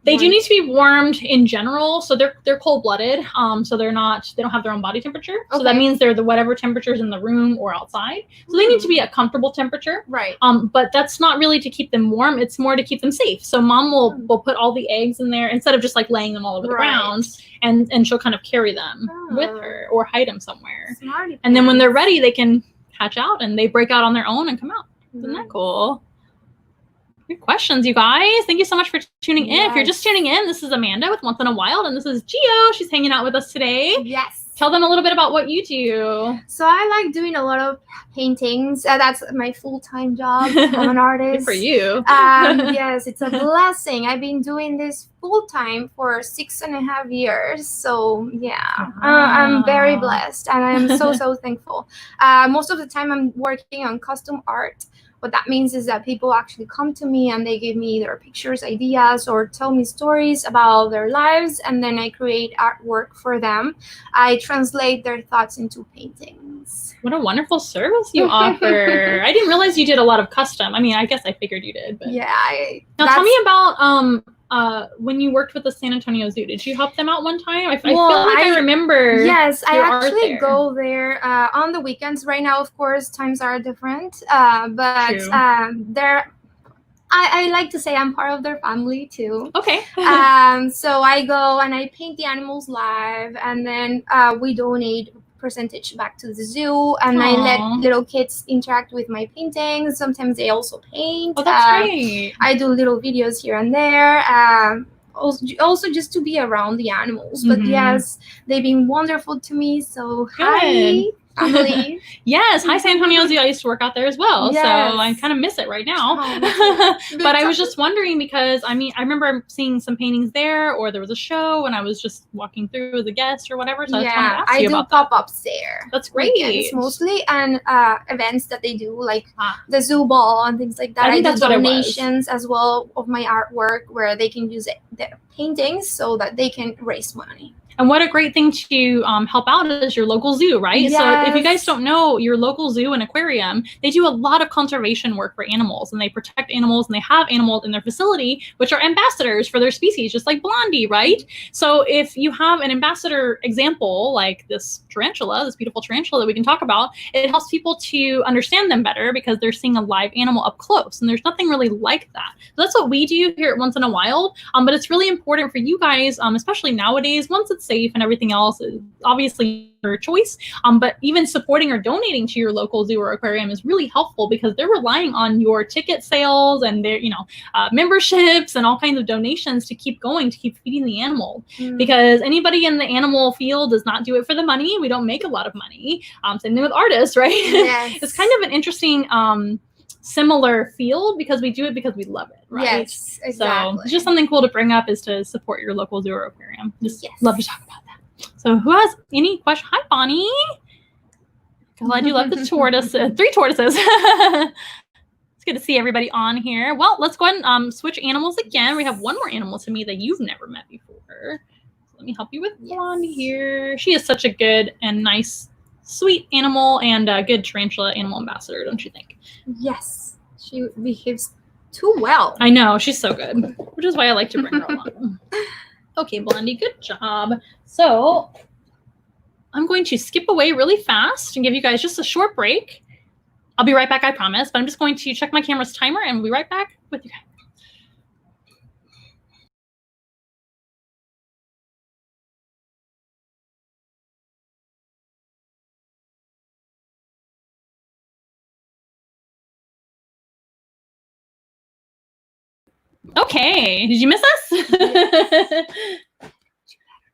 They do need to be warmed in general, so they're cold-blooded. So they don't have their own body temperature. So that means they're whatever temperatures in the room or outside. So they need to be a comfortable temperature. Right. But that's not really to keep them warm. It's more to keep them safe. So mom will put all the eggs in there instead of just like laying them all over the ground, and she'll kind of carry them with her or hide them somewhere. Smarty and then when they're ready, they can hatch out and they break out on their own and come out. Isn't that cool? Good questions, you guys. Thank you so much for tuning in. If you're just tuning in, this is Amanda with Once in a Wild, and this is Gio. She's hanging out with us today. Yes. Tell them a little bit about what you do. So I like doing a lot of paintings. That's my full-time job. I'm an artist. Good for you. Yes, it's a blessing. I've been doing this full-time for 6.5 years. So yeah, I'm very blessed, and I'm so thankful. Most of the time I'm working on custom art. What that means is that people actually come to me and they give me their pictures, ideas, or tell me stories about their lives, and then I create artwork for them. I translate their thoughts into paintings. What a wonderful service you offer. I didn't realize you did a lot of custom. I mean, I guess I figured you did. But yeah. Now tell me about when you worked with the San Antonio Zoo. Did you help them out one time? I feel like I remember. Yes, I actually go there on the weekends. Right now, of course, times are different. But I like to say I'm part of their family too. Okay. So I go and I paint the animals live, and then we donate percentage back to the zoo, and I let little kids interact with my paintings. Sometimes they also paint. Oh, that's great. I do little videos here and there. Also just to be around the animals. But yes, they've been wonderful to me. So hi, family. Yes, hi San Antonio Zoo. I used to work out there as well, so I kind of miss it right now. But I was just wondering because I remember seeing some paintings there, or there was a show and I was just walking through as a guest or whatever. So I do pop-ups there. That's great. Weekends mostly, and events that they do like the zoo ball and things like that. I do donations as well of my artwork where they can use their paintings so that they can raise money. And what a great thing to help out is your local zoo, right? Yes. So if you guys don't know, your local zoo and aquarium, they do a lot of conservation work for animals, and they protect animals, and they have animals in their facility, which are ambassadors for their species, just like Blondie, right? So if you have an ambassador example, like this tarantula, this beautiful tarantula that we can talk about, it helps people to understand them better because they're seeing a live animal up close, and there's nothing really like that. So that's what we do here at Once in a Wild, but it's really important for you guys, especially nowadays, once it's safe and everything else is obviously your choice, but even supporting or donating to your local zoo or aquarium is really helpful because they're relying on your ticket sales and their memberships and all kinds of donations to keep going, to keep feeding the animal. Because anybody in the animal field does not do it for the money. We don't make a lot of money. Same thing with artists, right? Yes. It's kind of an interesting similar field because we do it because we love it, right? Yes, exactly. So it's just something cool to bring up is to support your local zoo or aquarium. Just love to talk about that. So who has any question? Hi, Bonnie. Glad you love the tortoise. 3 tortoises. It's good to see everybody on here. Well, let's go ahead and switch animals again. We have one more animal to me that you've never met before. So let me help you with Blondie here. She is such a good and nice, sweet animal and a good tarantula animal ambassador, don't you think? Yes, she behaves too well. I know, she's so good, which is why I like to bring her along. Okay, Blondie, good job. So I'm going to skip away really fast and give you guys just a short break. I'll be right back, I promise, but I'm just going to check my camera's timer and we'll be right back with you guys. Okay, did you miss us? Yes.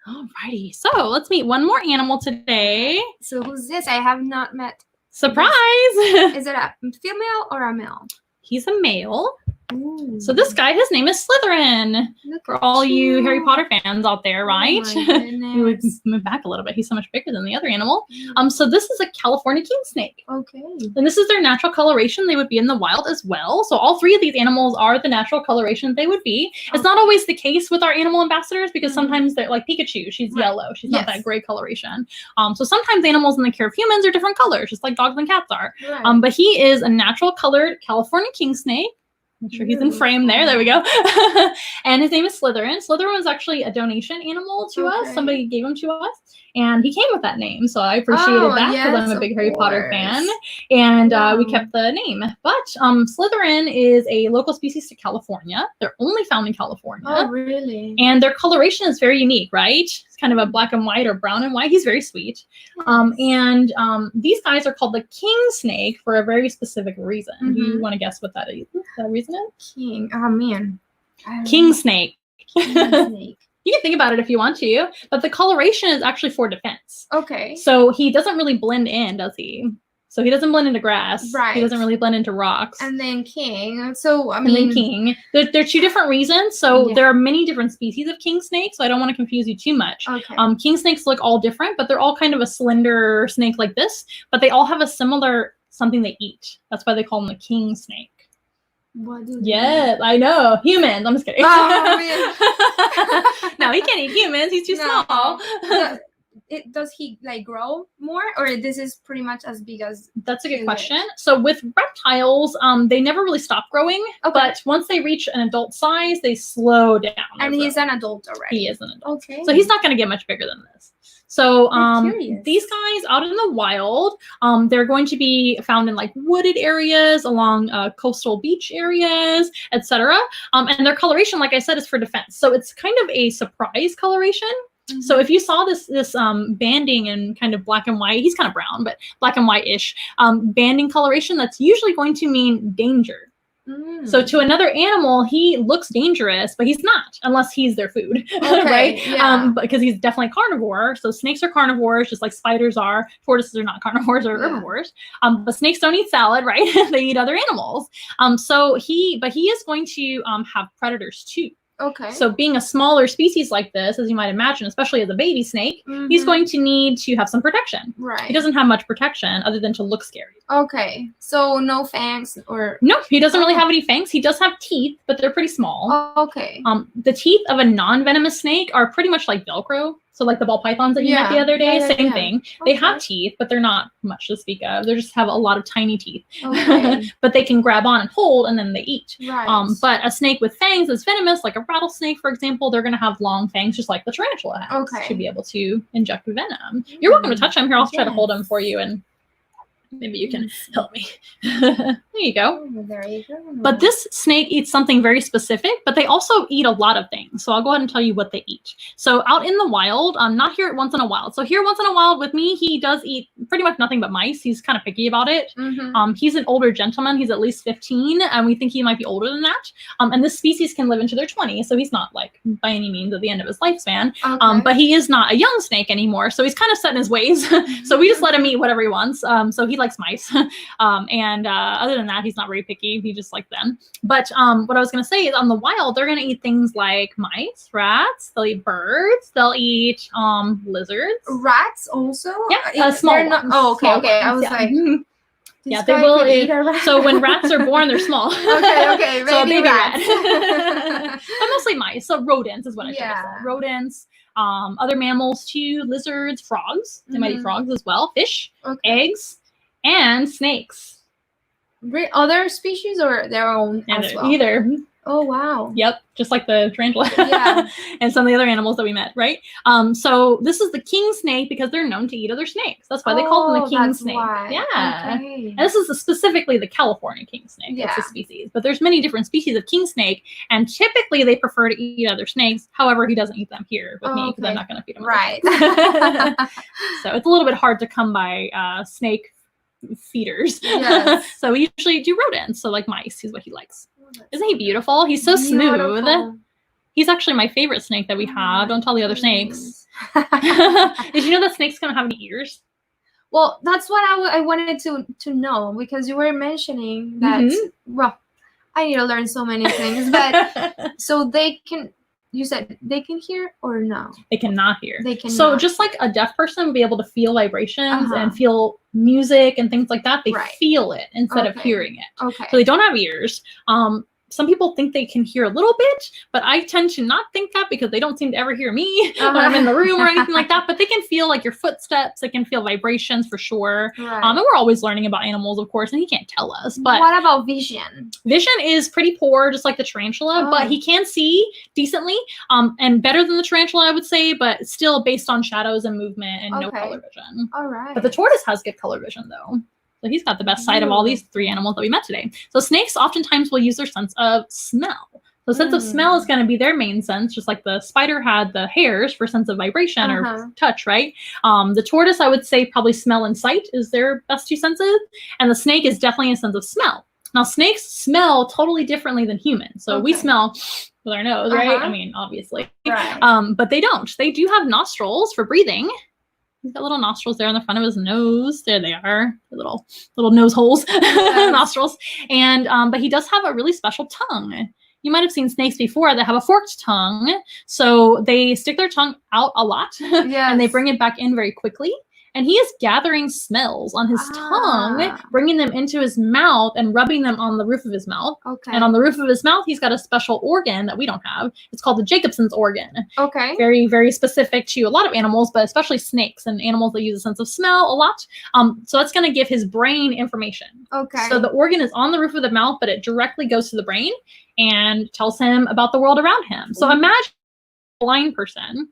Alrighty, so let's meet one more animal today. So who's this? I have not met. Surprise! Is it a female or a male? He's a male. Ooh. So this guy, his name is Slytherin. Look For at all you Harry Potter fans out there, right? Oh my We would goodness. move back a little bit. He's so much bigger than the other animal. So this is a California king snake. Okay. And this is their natural coloration. They would be in the wild as well. So all three of these animals are the natural coloration they would be. It's not always the case with our animal ambassadors because sometimes they're like Pikachu. She's yellow. She's not that gray coloration. So sometimes animals in the care of humans are different colors, just like dogs and cats are. Right. But he is a natural colored California king snake. Make sure he's in frame there. There we go. And his name is Slytherin. Slytherin was actually a donation animal to us. Somebody gave him to us. And he came with that name. So I appreciated that because I'm a big Harry Potter fan. And we kept the name. But Slytherin is a local species to California. They're only found in California. Oh, really? And their coloration is very unique, right? It's kind of a black and white or brown and white. He's very sweet. Yes. These guys are called the king snake for a very specific reason. Mhm. Do you want to guess what that is? That reason is? King. Oh, man. King snake. King snake. You can think about it if you want to, but the coloration is actually for defense. Okay. So he doesn't really blend in, does he? So he doesn't blend into grass. Right. He doesn't really blend into rocks. And then king. So, I And mean. then king. They're two different reasons. So there are many different species of king snakes. So I don't want to confuse you too much. Okay. King snakes look all different, but they're all kind of a slender snake like this. But they all have a similar something they eat. That's why they call them the king snake. What do Yes, I know. Humans. I'm just kidding. Oh, No, he can't eat humans. He's too small. Does he like grow more, or this is pretty much as big as? That's a good question. So with reptiles, they never really stop growing, but once they reach an adult size, they slow down. And he's an adult already. He is an adult. Okay. So he's not going to get much bigger than this. So curious. these guys out in the wild, they're going to be found in like wooded areas, along coastal beach areas, etc. And their coloration, like I said, is for defense. So it's kind of a surprise coloration. Mm-hmm. So if you saw this banding in kind of black and white, he's kind of brown, but black and white-ish banding coloration, that's usually going to mean danger. So to another animal, he looks dangerous, but he's not, unless he's their food, right? Yeah. Because he's definitely carnivore. So snakes are carnivores, just like spiders are. Tortoises are not carnivores or herbivores. But snakes don't eat salad, right? They eat other animals. But he is going to have predators too. Okay. So being a smaller species like this, as you might imagine, especially as a baby snake, he's going to need to have some protection. Right. He doesn't have much protection other than to look scary. Okay. So no fangs or... No, he doesn't really have any fangs. He does have teeth, but they're pretty small. Okay. The teeth of a non-venomous snake are pretty much like Velcro. So like the ball pythons that you met the other day, same thing. They have teeth, but they're not much to speak of. They just have a lot of tiny teeth. Okay. But they can grab on and hold, and then they eat. Right. But a snake with fangs that's venomous, like a rattlesnake, for example, they're going to have long fangs, just like the tarantula has, to be able to inject venom. You're welcome to touch him. Here, I'll try to hold him for you, and maybe you can help me. There you go. Oh, there you go. But this snake eats something very specific, but they also eat a lot of things. So I'll go ahead and tell you what they eat. So out in the wild, not here at Once in a Wild. So here Once in a Wild with me, he does eat pretty much nothing but mice. He's kind of picky about it. He's an older gentleman. He's at least 15, and we think he might be older than that. And this species can live into their 20s, so he's not like by any means at the end of his lifespan. But he is not a young snake anymore, so he's kind of set in his ways. So we just let him eat whatever he wants. So he likes mice. Other than that, he's not very picky. He just likes them. But what I was going to say is on the wild, they're going to eat things like mice, rats. They'll eat birds. They'll eat lizards. Rats also? Yeah, small ones. Oh, okay, okay. I was like... Yeah, they will eat. So when rats are born, they're small. Okay. So a baby rat. But mostly mice. So rodents is what I should have said. Rodents. Other mammals too. Lizards, frogs. They might eat frogs as well. Fish, eggs, and snakes. Other species or their own as well? Either. Oh, wow. Yep, just like the tarantula Yeah. and some of the other animals that we met, right? So this is the king snake because they're known to eat other snakes. That's why they call them the king snake. Why. Yeah. Okay. And this is specifically the California king snake. Yeah. It's a species. But there's many different species of king snake, and typically they prefer to eat other snakes. However, he doesn't eat them here with me because I'm not going to feed him. Right. So it's a little bit hard to come by snake feeders. Yes. So we usually do rodents. So like mice is what he likes. Isn't he beautiful? He's so smooth. He's actually my favorite snake that we have. Don't tell the other snakes. Did you know that snakes don't have any ears? Well, that's what I wanted to know, because you were mentioning that. Well, I need to learn so many things, but so they can. You said they can hear or no? They cannot hear. They can. So just like a deaf person would be able to feel vibrations and feel music and things like that, they feel it instead of hearing it. Okay. So they don't have ears. Some people think they can hear a little bit, but I tend to not think that because they don't seem to ever hear me when I'm in the room or anything like that. But they can feel like your footsteps. They can feel vibrations for sure. Right. And we're always learning about animals, of course, and he can't tell us. But what about vision? Vision is pretty poor, just like the tarantula, but he can see decently and better than the tarantula, I would say, but still based on shadows and movement and no color vision. All right. But the tortoise has good color vision, though. So he's got the best sight of all these three animals that we met today. So snakes oftentimes will use their sense of smell. So sense of smell is going to be their main sense, just like the spider had the hairs for sense of vibration or touch, right? The tortoise, I would say, probably smell and sight is their best two senses. And the snake is definitely a sense of smell. Now, snakes smell totally differently than humans. So we smell with our nose, right? I mean, obviously. Right. But they don't. They do have nostrils for breathing. He's got little nostrils there on the front of his nose. There they are, the little nose holes, nostrils. And but he does have a really special tongue. You might have seen snakes before that have a forked tongue. So they stick their tongue out a lot and they bring it back in very quickly. And he is gathering smells on his tongue, bringing them into his mouth and rubbing them on the roof of his mouth. Okay. And on the roof of his mouth, he's got a special organ that we don't have. It's called the Jacobson's organ. Okay. Very, very specific to a lot of animals, but especially snakes and animals that use a sense of smell a lot. So that's going to give his brain information. Okay. So the organ is on the roof of the mouth, but it directly goes to the brain and tells him about the world around him. So imagine a blind person.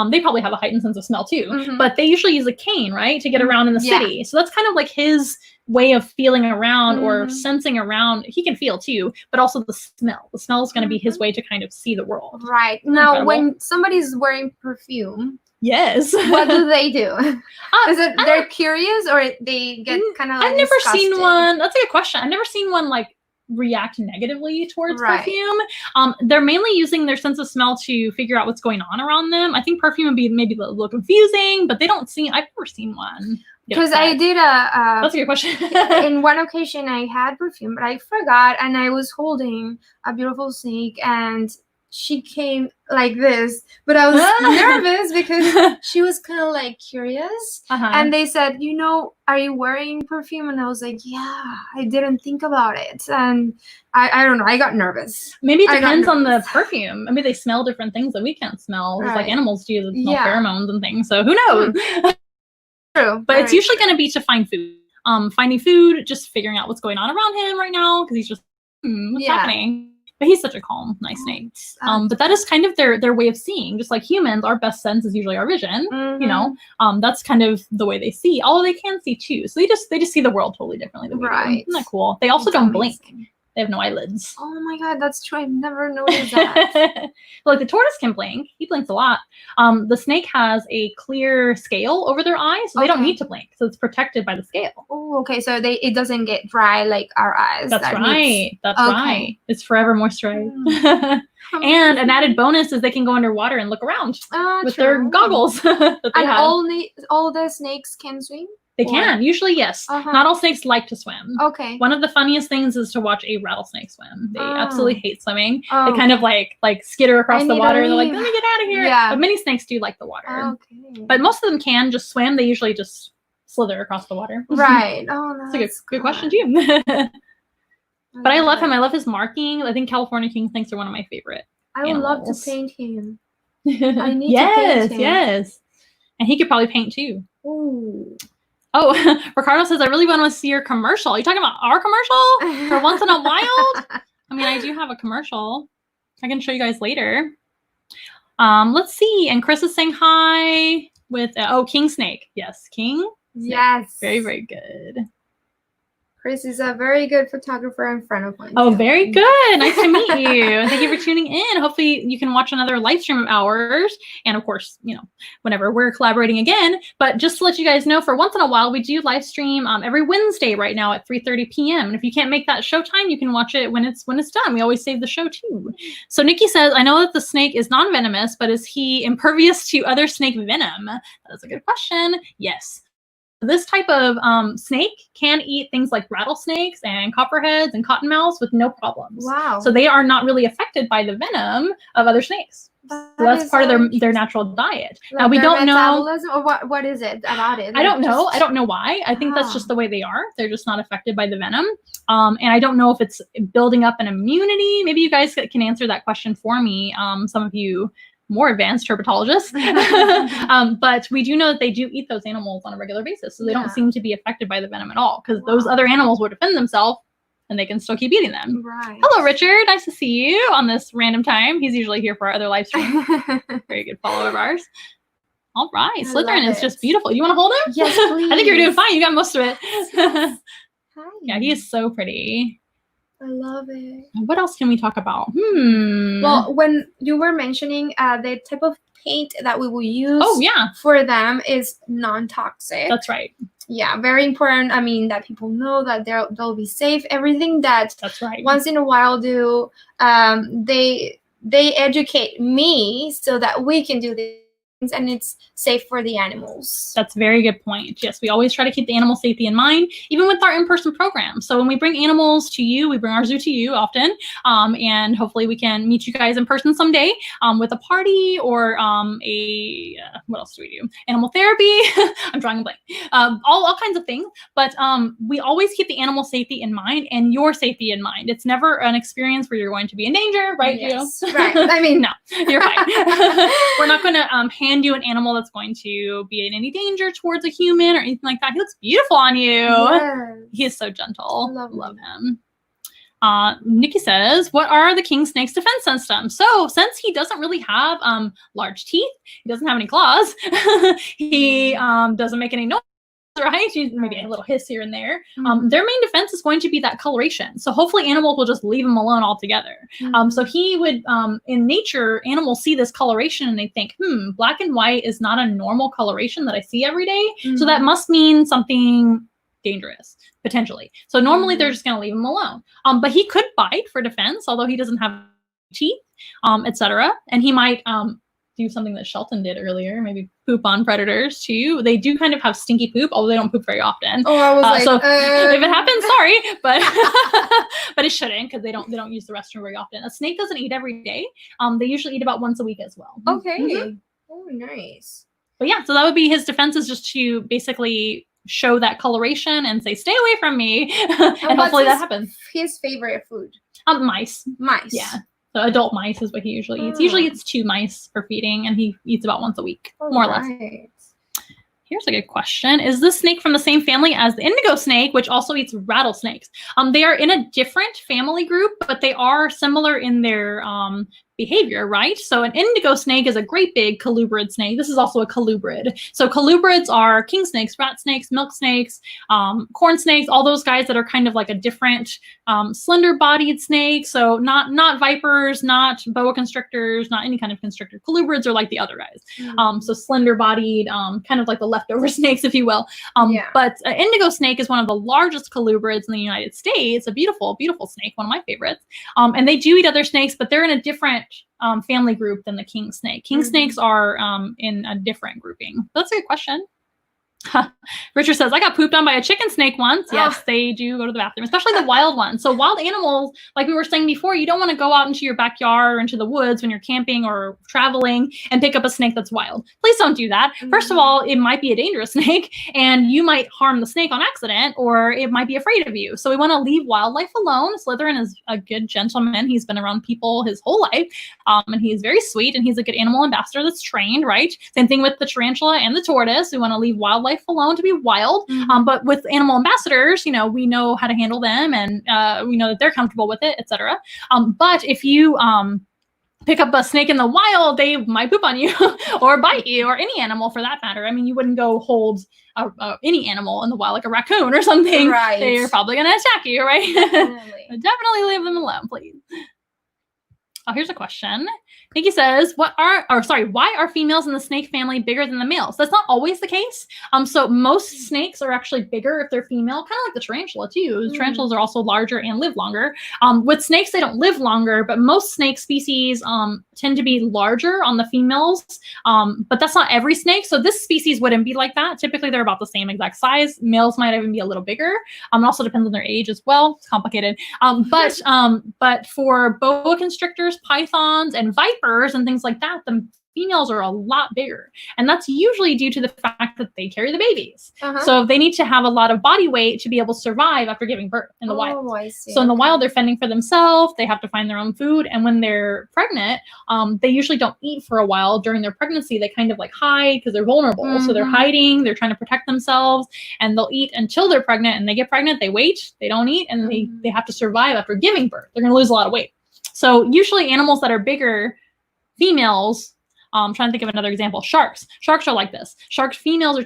They probably have a heightened sense of smell too, but they usually use a cane, right, to get around in the city. So that's kind of like his way of feeling around or sensing around. He can feel too, but also the smell. The smell is going to be his way to kind of see the world. Right. Now, when somebody's wearing perfume, yes, what do they do? Is it they're curious or they get kind of like I've never seen one. That's a good question. I've never seen one like react negatively towards perfume. They're mainly using their sense of smell to figure out what's going on around them. I think perfume would be maybe a little confusing, but they don't see. I've never seen one. Because I did that's a good question. In one occasion, I had perfume, but I forgot, and I was holding a beautiful snake, and she came like this, but I was nervous because she was kind of like curious. And they said, you know, are you wearing perfume? And I was like, yeah, I didn't think about it. And I don't know, I got nervous. Maybe it depends on the perfume. Maybe they smell different things that we can't smell, just like animals do, that smell pheromones and things. So who knows? True. But it's usually going to be to find food. Finding food, just figuring out what's going on around him right now, because he's just, what's happening? But he's such a calm, nice snake. But that is kind of their way of seeing. Just like humans, our best sense is usually our vision. You know, that's kind of the way they see. Although they can see too, so they just see the world totally differently than we do. Isn't that cool? They also don't blink. They have no eyelids. Oh my god, that's true. I've never noticed that. Like the tortoise can blink. He blinks a lot. The snake has a clear scale over their eyes, so they don't need to blink. So it's protected by the scale. Oh, okay. So it doesn't get dry like our eyes. That's right. That's right. It's forever moisturized. And an added bonus is they can go underwater and look around with their goggles. That they have. All the snakes can swim? They can. Usually, yes. Not all snakes like to swim. Okay. One of the funniest things is to watch a rattlesnake swim. They absolutely hate swimming. They kind of like skitter across the water and they're like, let me get out of here. But many snakes do like the water. Okay. But most of them can just swim. They usually just slither across the water. Right. Oh, that's a good question too. But I love him. I love his marking. I think California king snakes are one of my favorite I would love to paint him. I need to paint him. Yes. And he could probably paint too. Ooh. Oh, Ricardo says, I really want to see your commercial. Are you talking about our commercial for Once in a Wild? I mean, I do have a commercial. I can show you guys later. Let's see. And Chris is saying hi with, King Snake. Yes, King Snake. Yes. Very, very good. Chris is a very good photographer and friend of mine. Oh, too. very good. Nice to meet you. Thank you for tuning in. Hopefully you can watch another live stream of ours. And of course, whenever we're collaborating again. But just to let you guys know, for once in a while, we do live stream every Wednesday right now at 3:30 p.m. And if you can't make that showtime, you can watch it when it's done. We always save the show too. So Nikki says, I know that the snake is non-venomous, but is he impervious to other snake venom? That is a good question. Yes. This type of snake can eat things like rattlesnakes and copperheads and cottonmouths with no problems. Wow. So they are not really affected by the venom of other snakes. So that's part of their natural diet. Like now we don't know. Or what is it about it? I don't know. I don't know why. I think that's just the way they are. They're just not affected by the venom. And I don't know if it's building up an immunity. Maybe you guys can answer that question for me. Some of you more advanced herpetologists. But we do know that they do eat those animals on a regular basis. So they don't seem to be affected by the venom at all, because those other animals will defend themselves and they can still keep eating them. Right. Hello, Richard. Nice to see you on this random time. He's usually here for our other live stream. Very good follower of ours. All right. Slytherin is just beautiful. You want to hold him? Yes, please. I think you're doing fine. You got most of it. Yes. Hi. Yeah, he is so pretty. I love it. What else can we talk about? Well, when you were mentioning the type of paint that we will use for them is non-toxic. That's right. Yeah, very important. I mean, that people know that they'll be safe. Everything that's right. Once in a while do, they educate me so that we can do this. And it's safe for the animals. That's a very good point. Yes, we always try to keep the animal safety in mind, even with our in-person programs. So when we bring animals to you, we bring our zoo to you often, and hopefully we can meet you guys in person someday with a party or what else do we do? Animal therapy. I'm drawing a blank. All kinds of things. But we always keep the animal safety in mind and your safety in mind. It's never an experience where you're going to be in danger, right? Yes, right. I mean, no, you're fine. We're not going to hand you an animal that's going to be in any danger towards a human or anything like that. He looks beautiful on you. Yes. He is so gentle. Love him. Nikki says, what are the king snake's defense systems? So since he doesn't really have large teeth, he doesn't have any claws, he doesn't make any noise, right? Maybe a little hiss here and there. Their main defense is going to be that coloration. So hopefully animals will just leave him alone altogether. So he would, in nature, animals see this coloration and they think, black and white is not a normal coloration that I see every day. So that must mean something dangerous, potentially. So normally they're just going to leave him alone. But he could bite for defense, although he doesn't have teeth, etc. And he might do something that Shelton did earlier, maybe poop on predators too. They do kind of have stinky poop, although they don't poop very often. Oh, I was like, so if it happens, sorry, but but it shouldn't, because they don't use the restroom very often. A snake doesn't eat every day. They usually eat about once a week as well. Okay. Oh, nice. But yeah, so that would be his defense, is just to basically show that coloration and say, stay away from me. And hopefully that happens. His favorite food? Mice. Mice. Yeah. So adult mice is what he usually eats. Usually it's 2 mice for feeding, and he eats about once a week, more or less. Here's a good question. Is this snake from the same family as the indigo snake, which also eats rattlesnakes? They are in a different family group, but they are similar in their behavior, right? So an indigo snake is a great big colubrid snake. This is also a colubrid. So colubrids are king snakes, rat snakes, milk snakes, corn snakes, all those guys that are kind of like a different slender bodied snake. So not vipers, not boa constrictors, not any kind of constrictor. Colubrids are like the other guys. So slender bodied, kind of like the leftover snakes, if you will. But an indigo snake is one of the largest colubrids in the United States. A beautiful, beautiful snake, one of my favorites. And they do eat other snakes, but they're in a different family group than the king snake. King snakes are in a different grouping. That's a good question. Richard says, I got pooped on by a chicken snake once. Yes, they do go to the bathroom, especially the wild ones. So wild animals, like we were saying before, you don't want to go out into your backyard or into the woods when you're camping or traveling and pick up a snake that's wild. Please don't do that. First of all, it might be a dangerous snake and you might harm the snake on accident, or it might be afraid of you. So we want to leave wildlife alone. Slytherin is a good gentleman. He's been around people his whole life, and he's very sweet, and he's a good animal ambassador that's trained, right? Same thing with the tarantula and the tortoise. We want to leave wildlife wildlife alone, to be wild. But with animal ambassadors, you know, we know how to handle them, and we know that they're comfortable with it, etc. But if you pick up a snake in the wild, they might poop on you or bite you, or any animal for that matter. I mean, you wouldn't go hold any animal in the wild, like a raccoon or something. Right. They're probably going to attack you, right? Definitely. Definitely leave them alone, please. Oh, here's a question. Nikki says, why are females in the snake family bigger than the males? That's not always the case. So most snakes are actually bigger if they're female, kind of like the tarantula too. Tarantulas are also larger and live longer. With snakes, they don't live longer, but most snake species tend to be larger on the females. But that's not every snake. So this species wouldn't be like that. Typically, they're about the same exact size. Males might even be a little bigger. It also depends on their age as well. It's complicated. But for boa constrictors, pythons, and vipers and things like that, the females are a lot bigger, and that's usually due to the fact that they carry the babies. So they need to have a lot of body weight to be able to survive after giving birth in the wild. I see. So in the wild, they're fending for themselves. They have to find their own food, and when they're pregnant, they usually don't eat for a while during their pregnancy. They kind of like hide because they're vulnerable. So they're hiding. They're trying to protect themselves, and they'll eat until they're pregnant. And they get pregnant, they wait, they don't eat, and they have to survive after giving birth. They're going to lose a lot of weight. So usually animals that are bigger, females, I'm trying to think of another example. Sharks. Sharks are like this. Sharks females are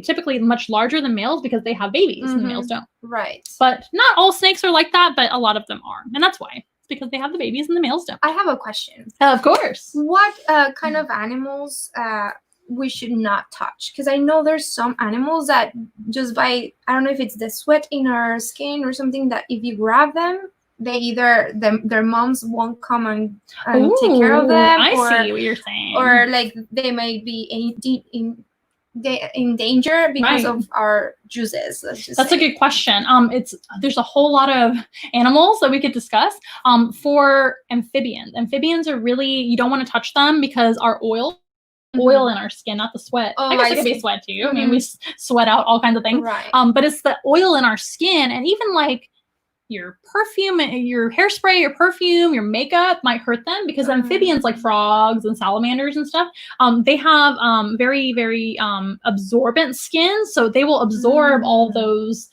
typically much larger than males because they have babies and the males don't. Right. But not all snakes are like that, but a lot of them are. And that's why. It's because they have the babies and the males don't. I have a question. Of course. What kind of animals we should not touch? Because I know there's some animals that just by, I don't know if it's the sweat in our skin or something, that if you grab them, they either their moms won't come and take care of them. I see what you're saying. Or like they might be in danger because of our juices. That's a good question. There's a whole lot of animals that we could discuss. For amphibians. Amphibians are really, you don't want to touch them because our oil in our skin, not the sweat. I guess it could be sweat too. I mean, we sweat out all kinds of things. Right. But it's the oil in our skin, and even like your perfume, your hairspray, your perfume, your makeup might hurt them, because amphibians like frogs and salamanders and stuff, they have very, very absorbent skin. So they will absorb all those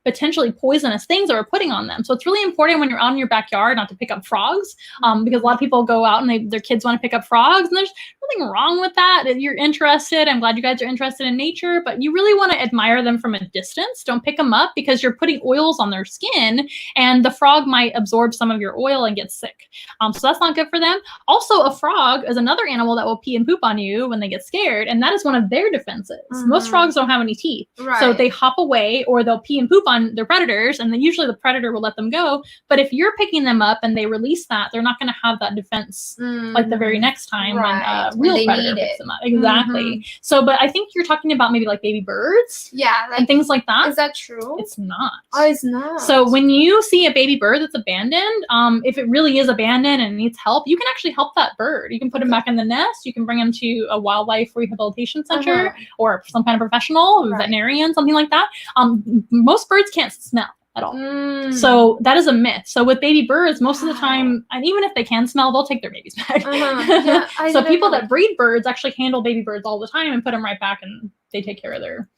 potentially poisonous things that we're putting on them. So it's really important when you're out in your backyard not to pick up frogs, because a lot of people go out and their kids want to pick up frogs, and there's nothing wrong with that. If you're interested, I'm glad you guys are interested in nature, but you really want to admire them from a distance. Don't pick them up, because you're putting oils on their skin, and the frog might absorb some of your oil and get sick. So that's not good for them. Also, a frog is another animal that will pee and poop on you when they get scared, and that is one of their defenses. Most frogs don't have any teeth, so they hop away, or they'll pee and poop on their predators, and then usually the predator will let them go. But if you're picking them up and they release that, they're not going to have that defense like the very next time when real predator picks them up. Exactly. So, but I think you're talking about maybe like baby birds, and things like that. Is that true? It's not. Oh, it's not. So when you see a baby bird that's abandoned, if it really is abandoned and needs help, you can actually help that bird. You can put him back in the nest. You can bring him to a wildlife rehabilitation center or some kind of professional, veterinarian, something like that. Most birds can't smell at all. So that is a myth. So with baby birds, most of the time, and even if they can smell, they'll take their babies back. So people that breed birds actually handle baby birds all the time and put them right back, and they take care of their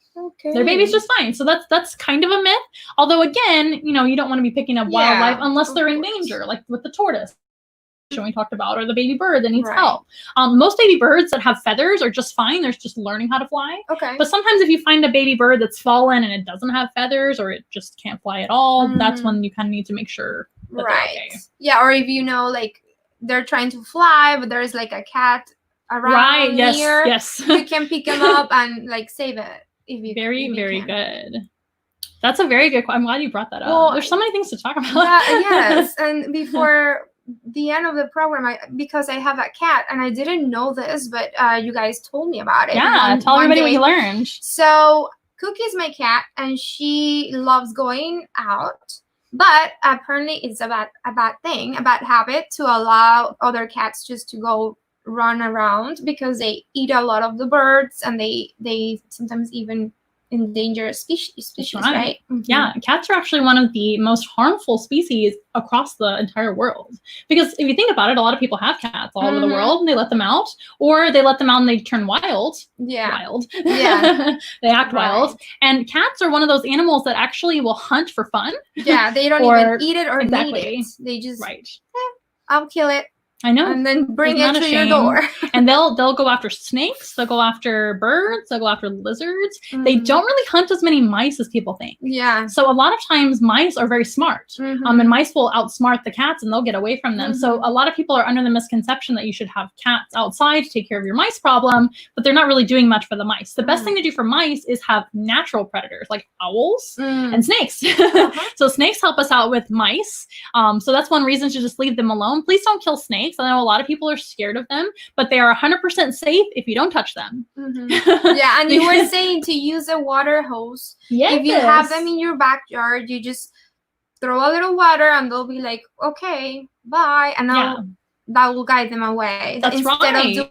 babies just fine. So that's kind of a myth. Although again, you know, you don't want to be picking up wildlife unless they're in danger, like with the tortoise we talked about, or the baby bird that needs help. Most baby birds that have feathers are just fine. They're just learning how to fly. But sometimes if you find a baby bird that's fallen and it doesn't have feathers, or it just can't fly at all, that's when you kind of need to make sure that they're okay. Yeah, or if you know, like they're trying to fly, but there's like a cat around here, you can pick them up and like save it. If you, very good. That's a very good question. I'm glad you brought that up. Well, there's so many things to talk about. Yes, and before the end of the program, because I have a cat, and I didn't know this, but you guys told me about it. Yeah, tell everybody what you learned. So Cookie's my cat, and she loves going out, but apparently it's a bad habit to allow other cats just to go run around, because they eat a lot of the birds, and they sometimes even endangered species, right. right? Yeah, cats are actually one of the most harmful species across the entire world. Because if you think about it, a lot of people have cats all over the world and they let them out, or they let them out and they turn wild. Wild. Yeah. They act wild. And cats are one of those animals that actually will hunt for fun. Yeah, they don't even eat it or need it. They just, I'll kill it. I know. And then bring it to your door. And they'll go after snakes, they'll go after birds, they'll go after lizards. They don't really hunt as many mice as people think. Yeah. So a lot of times mice are very smart. And mice will outsmart the cats and they'll get away from them. So a lot of people are under the misconception that you should have cats outside to take care of your mice problem, but they're not really doing much for the mice. The best thing to do for mice is have natural predators like owls and snakes. So snakes help us out with mice. So that's one reason to just leave them alone. Please don't kill snakes. I know a lot of people are scared of them, but they are 100% safe if you don't touch them. Yeah, and you were saying to use a water hose. If you have them in your backyard, you just throw a little water and they'll be like, okay, bye. And that will guide them away. That's instead of doing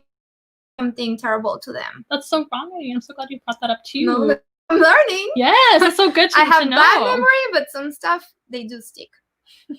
something terrible to them. That's so right. I'm so glad you brought that up too. No, I'm learning. Yes, it's so good to know. I have bad memory, but some stuff, they do stick.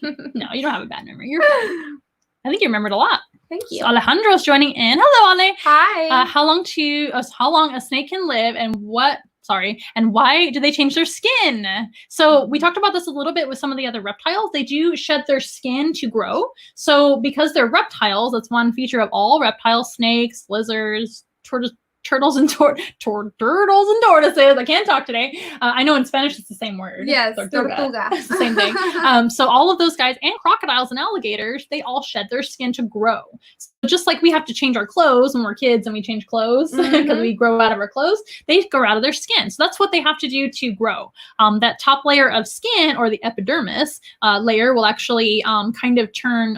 No, you don't have a bad memory. You're fine. I think you remembered a lot. Thank you. So Alejandro's joining in. Hello, Ale. Hi. How long a snake can live, and why do they change their skin? So we talked about this a little bit with some of the other reptiles. They do shed their skin to grow. So because they're reptiles, that's one feature of all reptiles: snakes, lizards, turtles and tortoises. I can't talk today. I know in Spanish it's the same word. Yes, tortuga. It's the same thing. So all of those guys and crocodiles and alligators, they all shed their skin to grow. So just like we have to change our clothes when we're kids and we change clothes because we grow out of our clothes, they grow out of their skin. So that's what they have to do to grow. That top layer of skin, or the epidermis layer, will actually kind of turn,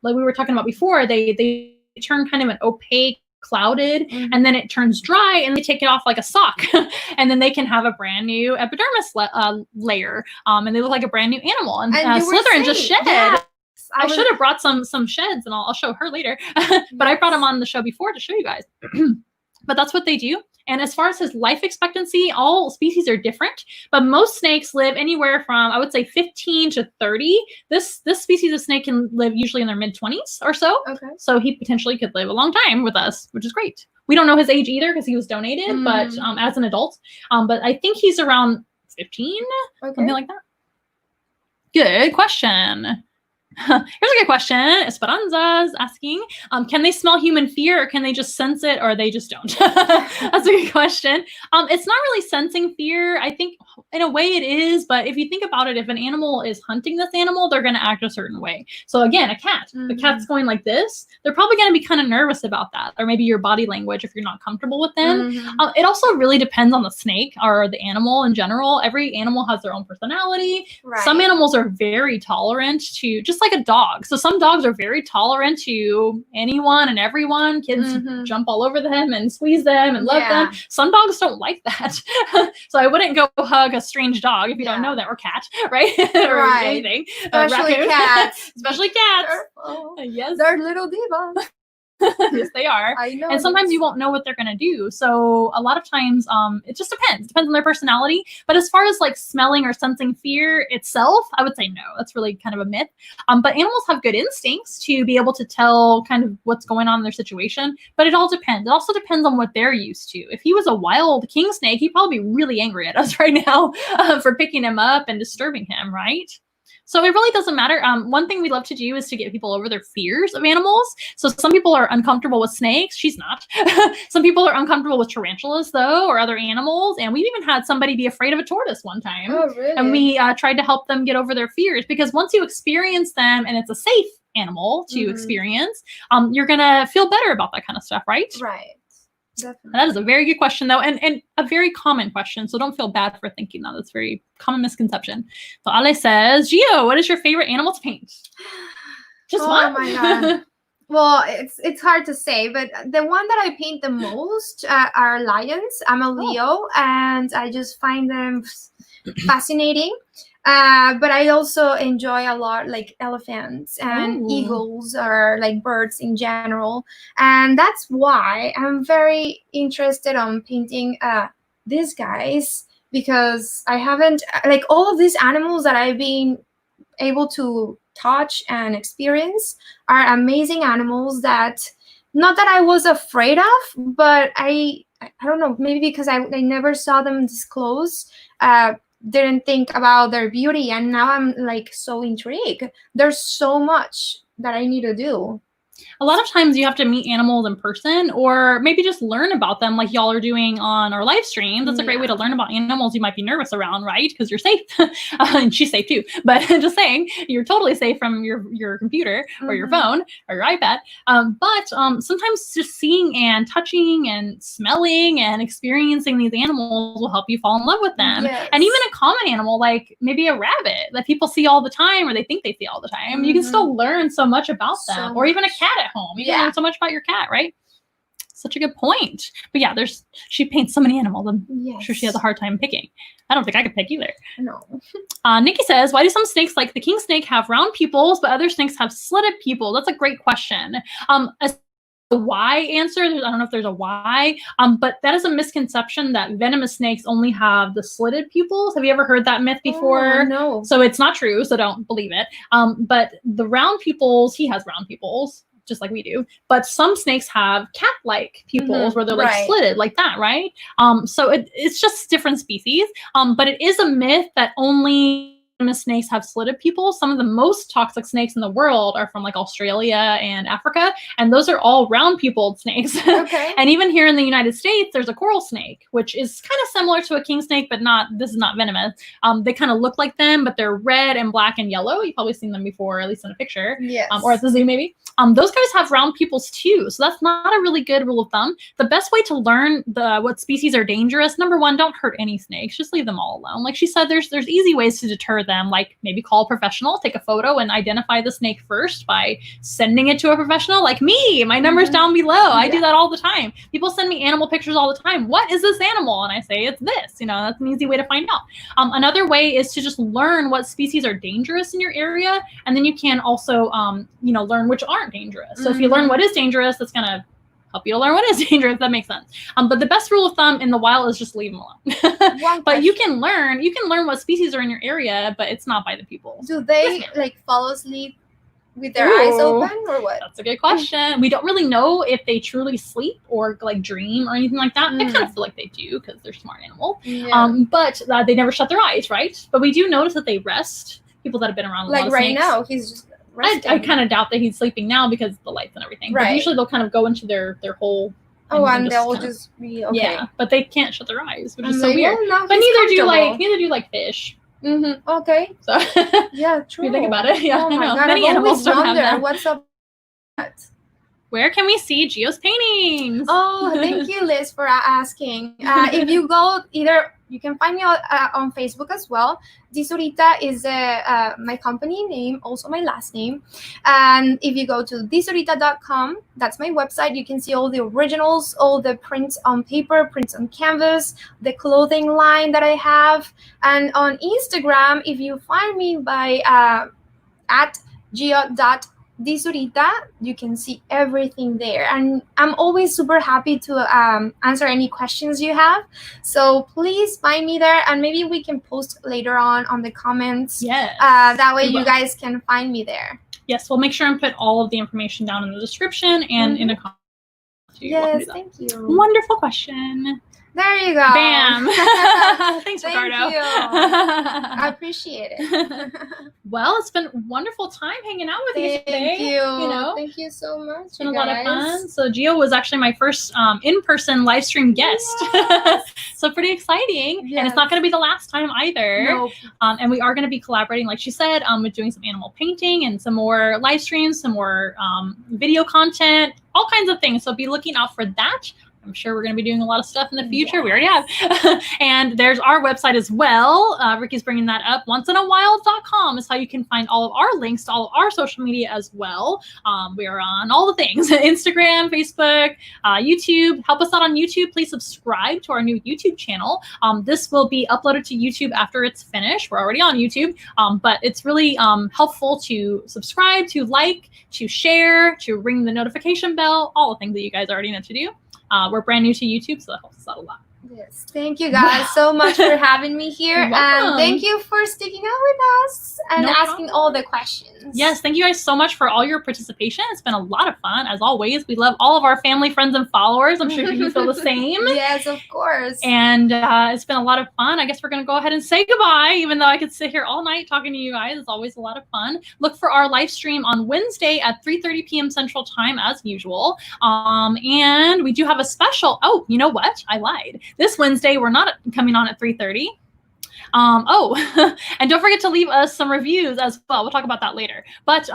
like we were talking about before, they turn kind of an opaque, clouded, and then it turns dry and they take it off like a sock and then they can have a brand new epidermis layer and they look like a brand new animal. And Slytherin just shed. I should have brought some sheds and I'll show her later. But I brought them on the show before to show you guys. But that's what they do. And as far as his life expectancy, all species are different, but most snakes live anywhere from, I would say, 15 to 30. This species of snake can live usually in their mid-20s or so. Okay. So he potentially could live a long time with us, which is great. We don't know his age either because he was donated, but as an adult. But I think he's around 15, something like that. Good question. Here's a good question. Esperanza's asking, can they smell human fear, or can they just sense it, or they just don't? That's a good question. It's not really sensing fear. I think in a way it is, but if you think about it, if an animal is hunting this animal, they're going to act a certain way. So again, a cat, the cat's going like this, they're probably going to be kind of nervous about that, or maybe your body language if you're not comfortable with them. It also really depends on the snake or the animal in general. Every animal has their own personality. Right. Some animals are very tolerant to, just like a dog. So some dogs are very tolerant to anyone and everyone. Kids jump all over them and squeeze them and love them. Some dogs don't like that. So I wouldn't go hug a strange dog if you don't know that, or cat, right? Or anything. Especially cats. Especially cats. Yes. They're little divas. Yes, they are. I know. And sometimes you won't know what they're going to do. So a lot of times it just depends. It depends on their personality. But as far as like smelling or sensing fear itself, I would say no. That's really kind of a myth. But animals have good instincts to be able to tell kind of what's going on in their situation. But it all depends. It also depends on what they're used to. If he was a wild king snake, he'd probably be really angry at us right now for picking him up and disturbing him, right? So it really doesn't matter. One thing we love to do is to get people over their fears of animals. So some people are uncomfortable with snakes. She's not. Some people are uncomfortable with tarantulas, though, or other animals. And we've even had somebody be afraid of a tortoise one time. Oh, really? And we tried to help them get over their fears, because once you experience them and it's a safe animal to experience, you're going to feel better about that kind of stuff, right? Right. Definitely. That is a very good question, though, and a very common question. So don't feel bad for thinking that. That's a very common misconception. So Ale says, Gio, what is your favorite animal to paint? Just one? Oh my God. Well, it's hard to say, but the one that I paint the most are lions. I'm a Leo, and I just find them fascinating. But I also enjoy a lot like elephants and eagles, or like birds in general. And that's why I'm very interested on painting these guys, because I haven't, like, all of these animals that I've been able to touch and experience are amazing animals that, not that I was afraid of, but I don't know, maybe because I never saw them this close, didn't think about their beauty, and now I'm like so intrigued. There's so much that I need to do. A lot of times you have to meet animals in person, or maybe just learn about them like y'all are doing on our live stream. That's a great way to learn about animals you might be nervous around, right? Because you're safe. And she's safe too. But just saying, you're totally safe from your computer or your phone or your iPad. But sometimes just seeing and touching and smelling and experiencing these animals will help you fall in love with them. Yes. And even a common animal like maybe a rabbit that people see all the time or they think they see all the time, you can still learn so much about them. Or even a cat at home. You can learn so much about your cat, right? Such a good point. But yeah, she paints so many animals. I'm sure she has a hard time picking. I don't think I could pick either. No. Nikki says, why do some snakes like the king snake have round pupils, but other snakes have slitted pupils? That's a great question. A why answer, I don't know if there's a why, but that is a misconception that venomous snakes only have the slitted pupils. Have you ever heard that myth before? No. So it's not true, so don't believe it. But the round pupils, he has round pupils, just like we do. But some snakes have cat-like pupils where they're like slitted like that, right? So it's just different species. But it is a myth that only venomous snakes have slitted pupils. Some of the most toxic snakes in the world are from like Australia and Africa, and those are all round pupiled snakes. Okay. And even here in the United States, there's a coral snake, which is kind of similar to a king snake, but this is not venomous. They kind of look like them, but they're red and black and yellow. You've probably seen them before, at least in a picture. Yes. Or at the zoo maybe. Those guys have round pupils too, so that's not a really good rule of thumb. The best way to learn what species are dangerous, number one, don't hurt any snakes. Just leave them all alone. Like she said, there's easy ways to deter them, like maybe call a professional, take a photo and identify the snake first by sending it to a professional like me. My number's down below. I do that all the time. People send me animal pictures all the time. What is this animal? And I say, it's this. That's an easy way to find out. Another way is to just learn what species are dangerous in your area, and then you can also learn which aren't dangerous. So if you learn what is dangerous, that's gonna help you to learn what is dangerous. That makes sense. But the best rule of thumb in the wild is just leave them alone. But you can learn what species are in your area, but it's not by the pupils. Do they like fall asleep with their eyes open or what? That's a good question. We don't really know if they truly sleep or like dream or anything like that. I kind of feel like they do because they're smart animals. But they never shut their eyes, right? But we do notice that they rest. People that have been around a lot of right snakes. now, he's just resting. I kind of doubt that he's sleeping now because of the lights and everything. But usually they'll kind of go into their hole. And they'll just be okay. Yeah, but they can't shut their eyes, which is so weird. But neither do fish. Okay. So yeah, true. If you think about it, yeah. Oh my God, Many animals don't have that. What's up? Where can we see Gio's paintings? Oh, thank you, Liz, for asking. If you go you can find me on Facebook as well. DiZurita is my company name, also my last name. And if you go to dizurita.com, that's my website. You can see all the originals, all the prints on paper, prints on canvas, the clothing line that I have. And on Instagram, if you find me by at gio.DiZurita, you can see everything there, and I'm always super happy to answer any questions you have, so please find me there, and maybe we can post later on the comments. That way you guys can find me there. Yes, we'll make sure and put all of the information down in the description and in a comment. Yes, thank you. Wonderful question. There you go. Bam. Thanks, Ricardo. Thank you. I appreciate it. Well, it's been a wonderful time hanging out with you today. Thank you. Thank you so much. It's been a lot of fun. So Gio was actually my first in-person live stream guest. Yes. So pretty exciting. Yes. And it's not going to be the last time either. Nope. And we are going to be collaborating, like she said, with doing some animal painting and some more live streams, some more video content, all kinds of things. So be looking out for that. I'm sure we're going to be doing a lot of stuff in the future. Yes. We already have. And there's our website as well. Ricky's bringing that up. Onceinawild.com is how you can find all of our links to all of our social media as well. We are on all the things. Instagram, Facebook, YouTube. Help us out on YouTube. Please subscribe to our new YouTube channel. This will be uploaded to YouTube after it's finished. We're already on YouTube. But it's really helpful to subscribe, to like, to share, to ring the notification bell, all the things that you guys already know to do. We're brand new to YouTube, so that helps us out a lot. Yes, thank you guys so much for having me here, You're and welcome. thank you for sticking out with us and No asking problem. all the questions. Yes, thank you guys so much for all your participation. It's been a lot of fun, as always. We love all of our family, friends, and followers. I'm sure you feel the same. Yes, of course. And it's been a lot of fun. I guess we're going to go ahead and say goodbye, even though I could sit here all night talking to you guys. It's always a lot of fun. Look for our live stream on Wednesday at 3:30 p.m. Central Time, as usual. And we do have a special. Oh, you know what? I lied. This Wednesday, we're not coming on at 3:30. And don't forget to leave us some reviews as well. We'll talk about that later. But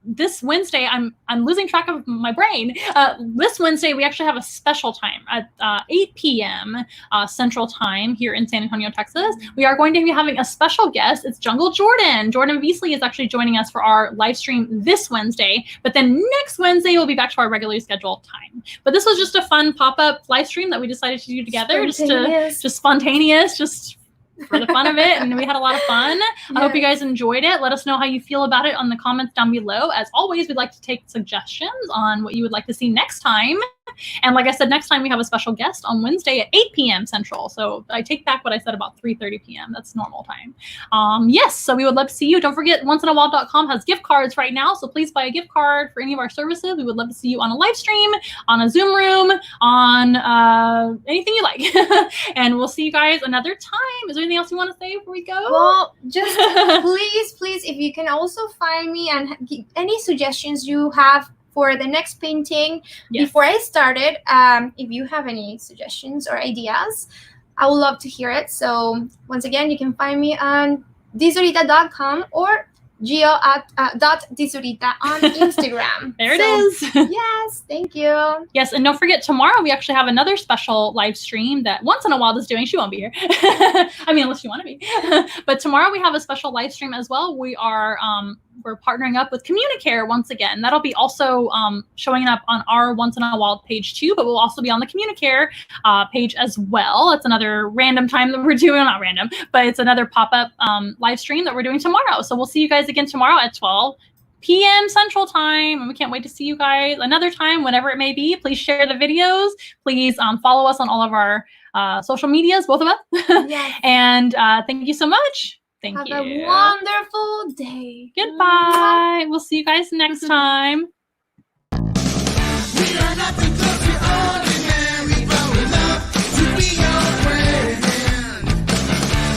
this Wednesday, I'm losing track of my brain. This Wednesday, we actually have a special time at 8 p.m. Central Time here in San Antonio, Texas. We are going to be having a special guest. It's Jungle Jordan. Jordan Beasley is actually joining us for our live stream this Wednesday. But then next Wednesday, we'll be back to our regularly scheduled time. But this was just a fun pop-up live stream that we decided to do together, just spontaneous, just for the fun of it, and we had a lot of fun. Yes. I hope you guys enjoyed it. Let us know how you feel about it on the comments down below. As always, we'd like to take suggestions on what you would like to see next time. And like I said, next time we have a special guest on Wednesday at 8 p.m. Central. So I take back what I said about 3:30 p.m. That's normal time. Yes, so we would love to see you. Don't forget, onceinawhile.com has gift cards right now. So please buy a gift card for any of our services. We would love to see you on a live stream, on a Zoom room, on anything you like. And we'll see you guys another time. Is there anything else you want to say before we go? Well, just please, if you can also find me and give any suggestions you have for the next painting. Yes. Before I started, if you have any suggestions or ideas, I would love to hear it. So once again, you can find me on DiZurita.com or Gio.DiZurita on Instagram. There it is. Yes, thank you. Yes, and don't forget, tomorrow we actually have another special live stream that Once in a While is doing. She won't be here. I mean, unless you want to be. But tomorrow we have a special live stream as well. We are we're partnering up with Communicare once again. That'll be also showing up on our Once in a While page too, but we'll also be on the Communicare page as well. It's another random time that we're doing, not random, but it's another pop-up live stream that we're doing tomorrow. So we'll see you guys again tomorrow at 12 p.m. Central Time. And we can't wait to see you guys another time, whenever it may be. Please share the videos. Please follow us on all of our social medias, both of us. Yes. And thank you so much. Thank you. Have a wonderful day. Goodbye. We'll see you guys next time. We are nothing close to ordinary, but we love to be your friend.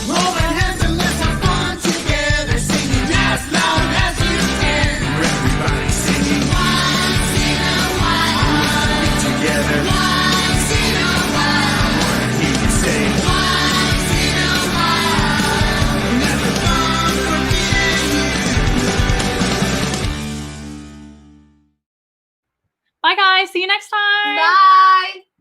Hold our hands and let's have fun together, singing as loud as you can. Everybody singing once in a while. Together. Once in a while. I wanna hear you say once in a while. Never gone forget you. Bye, guys. See you next time. Bye.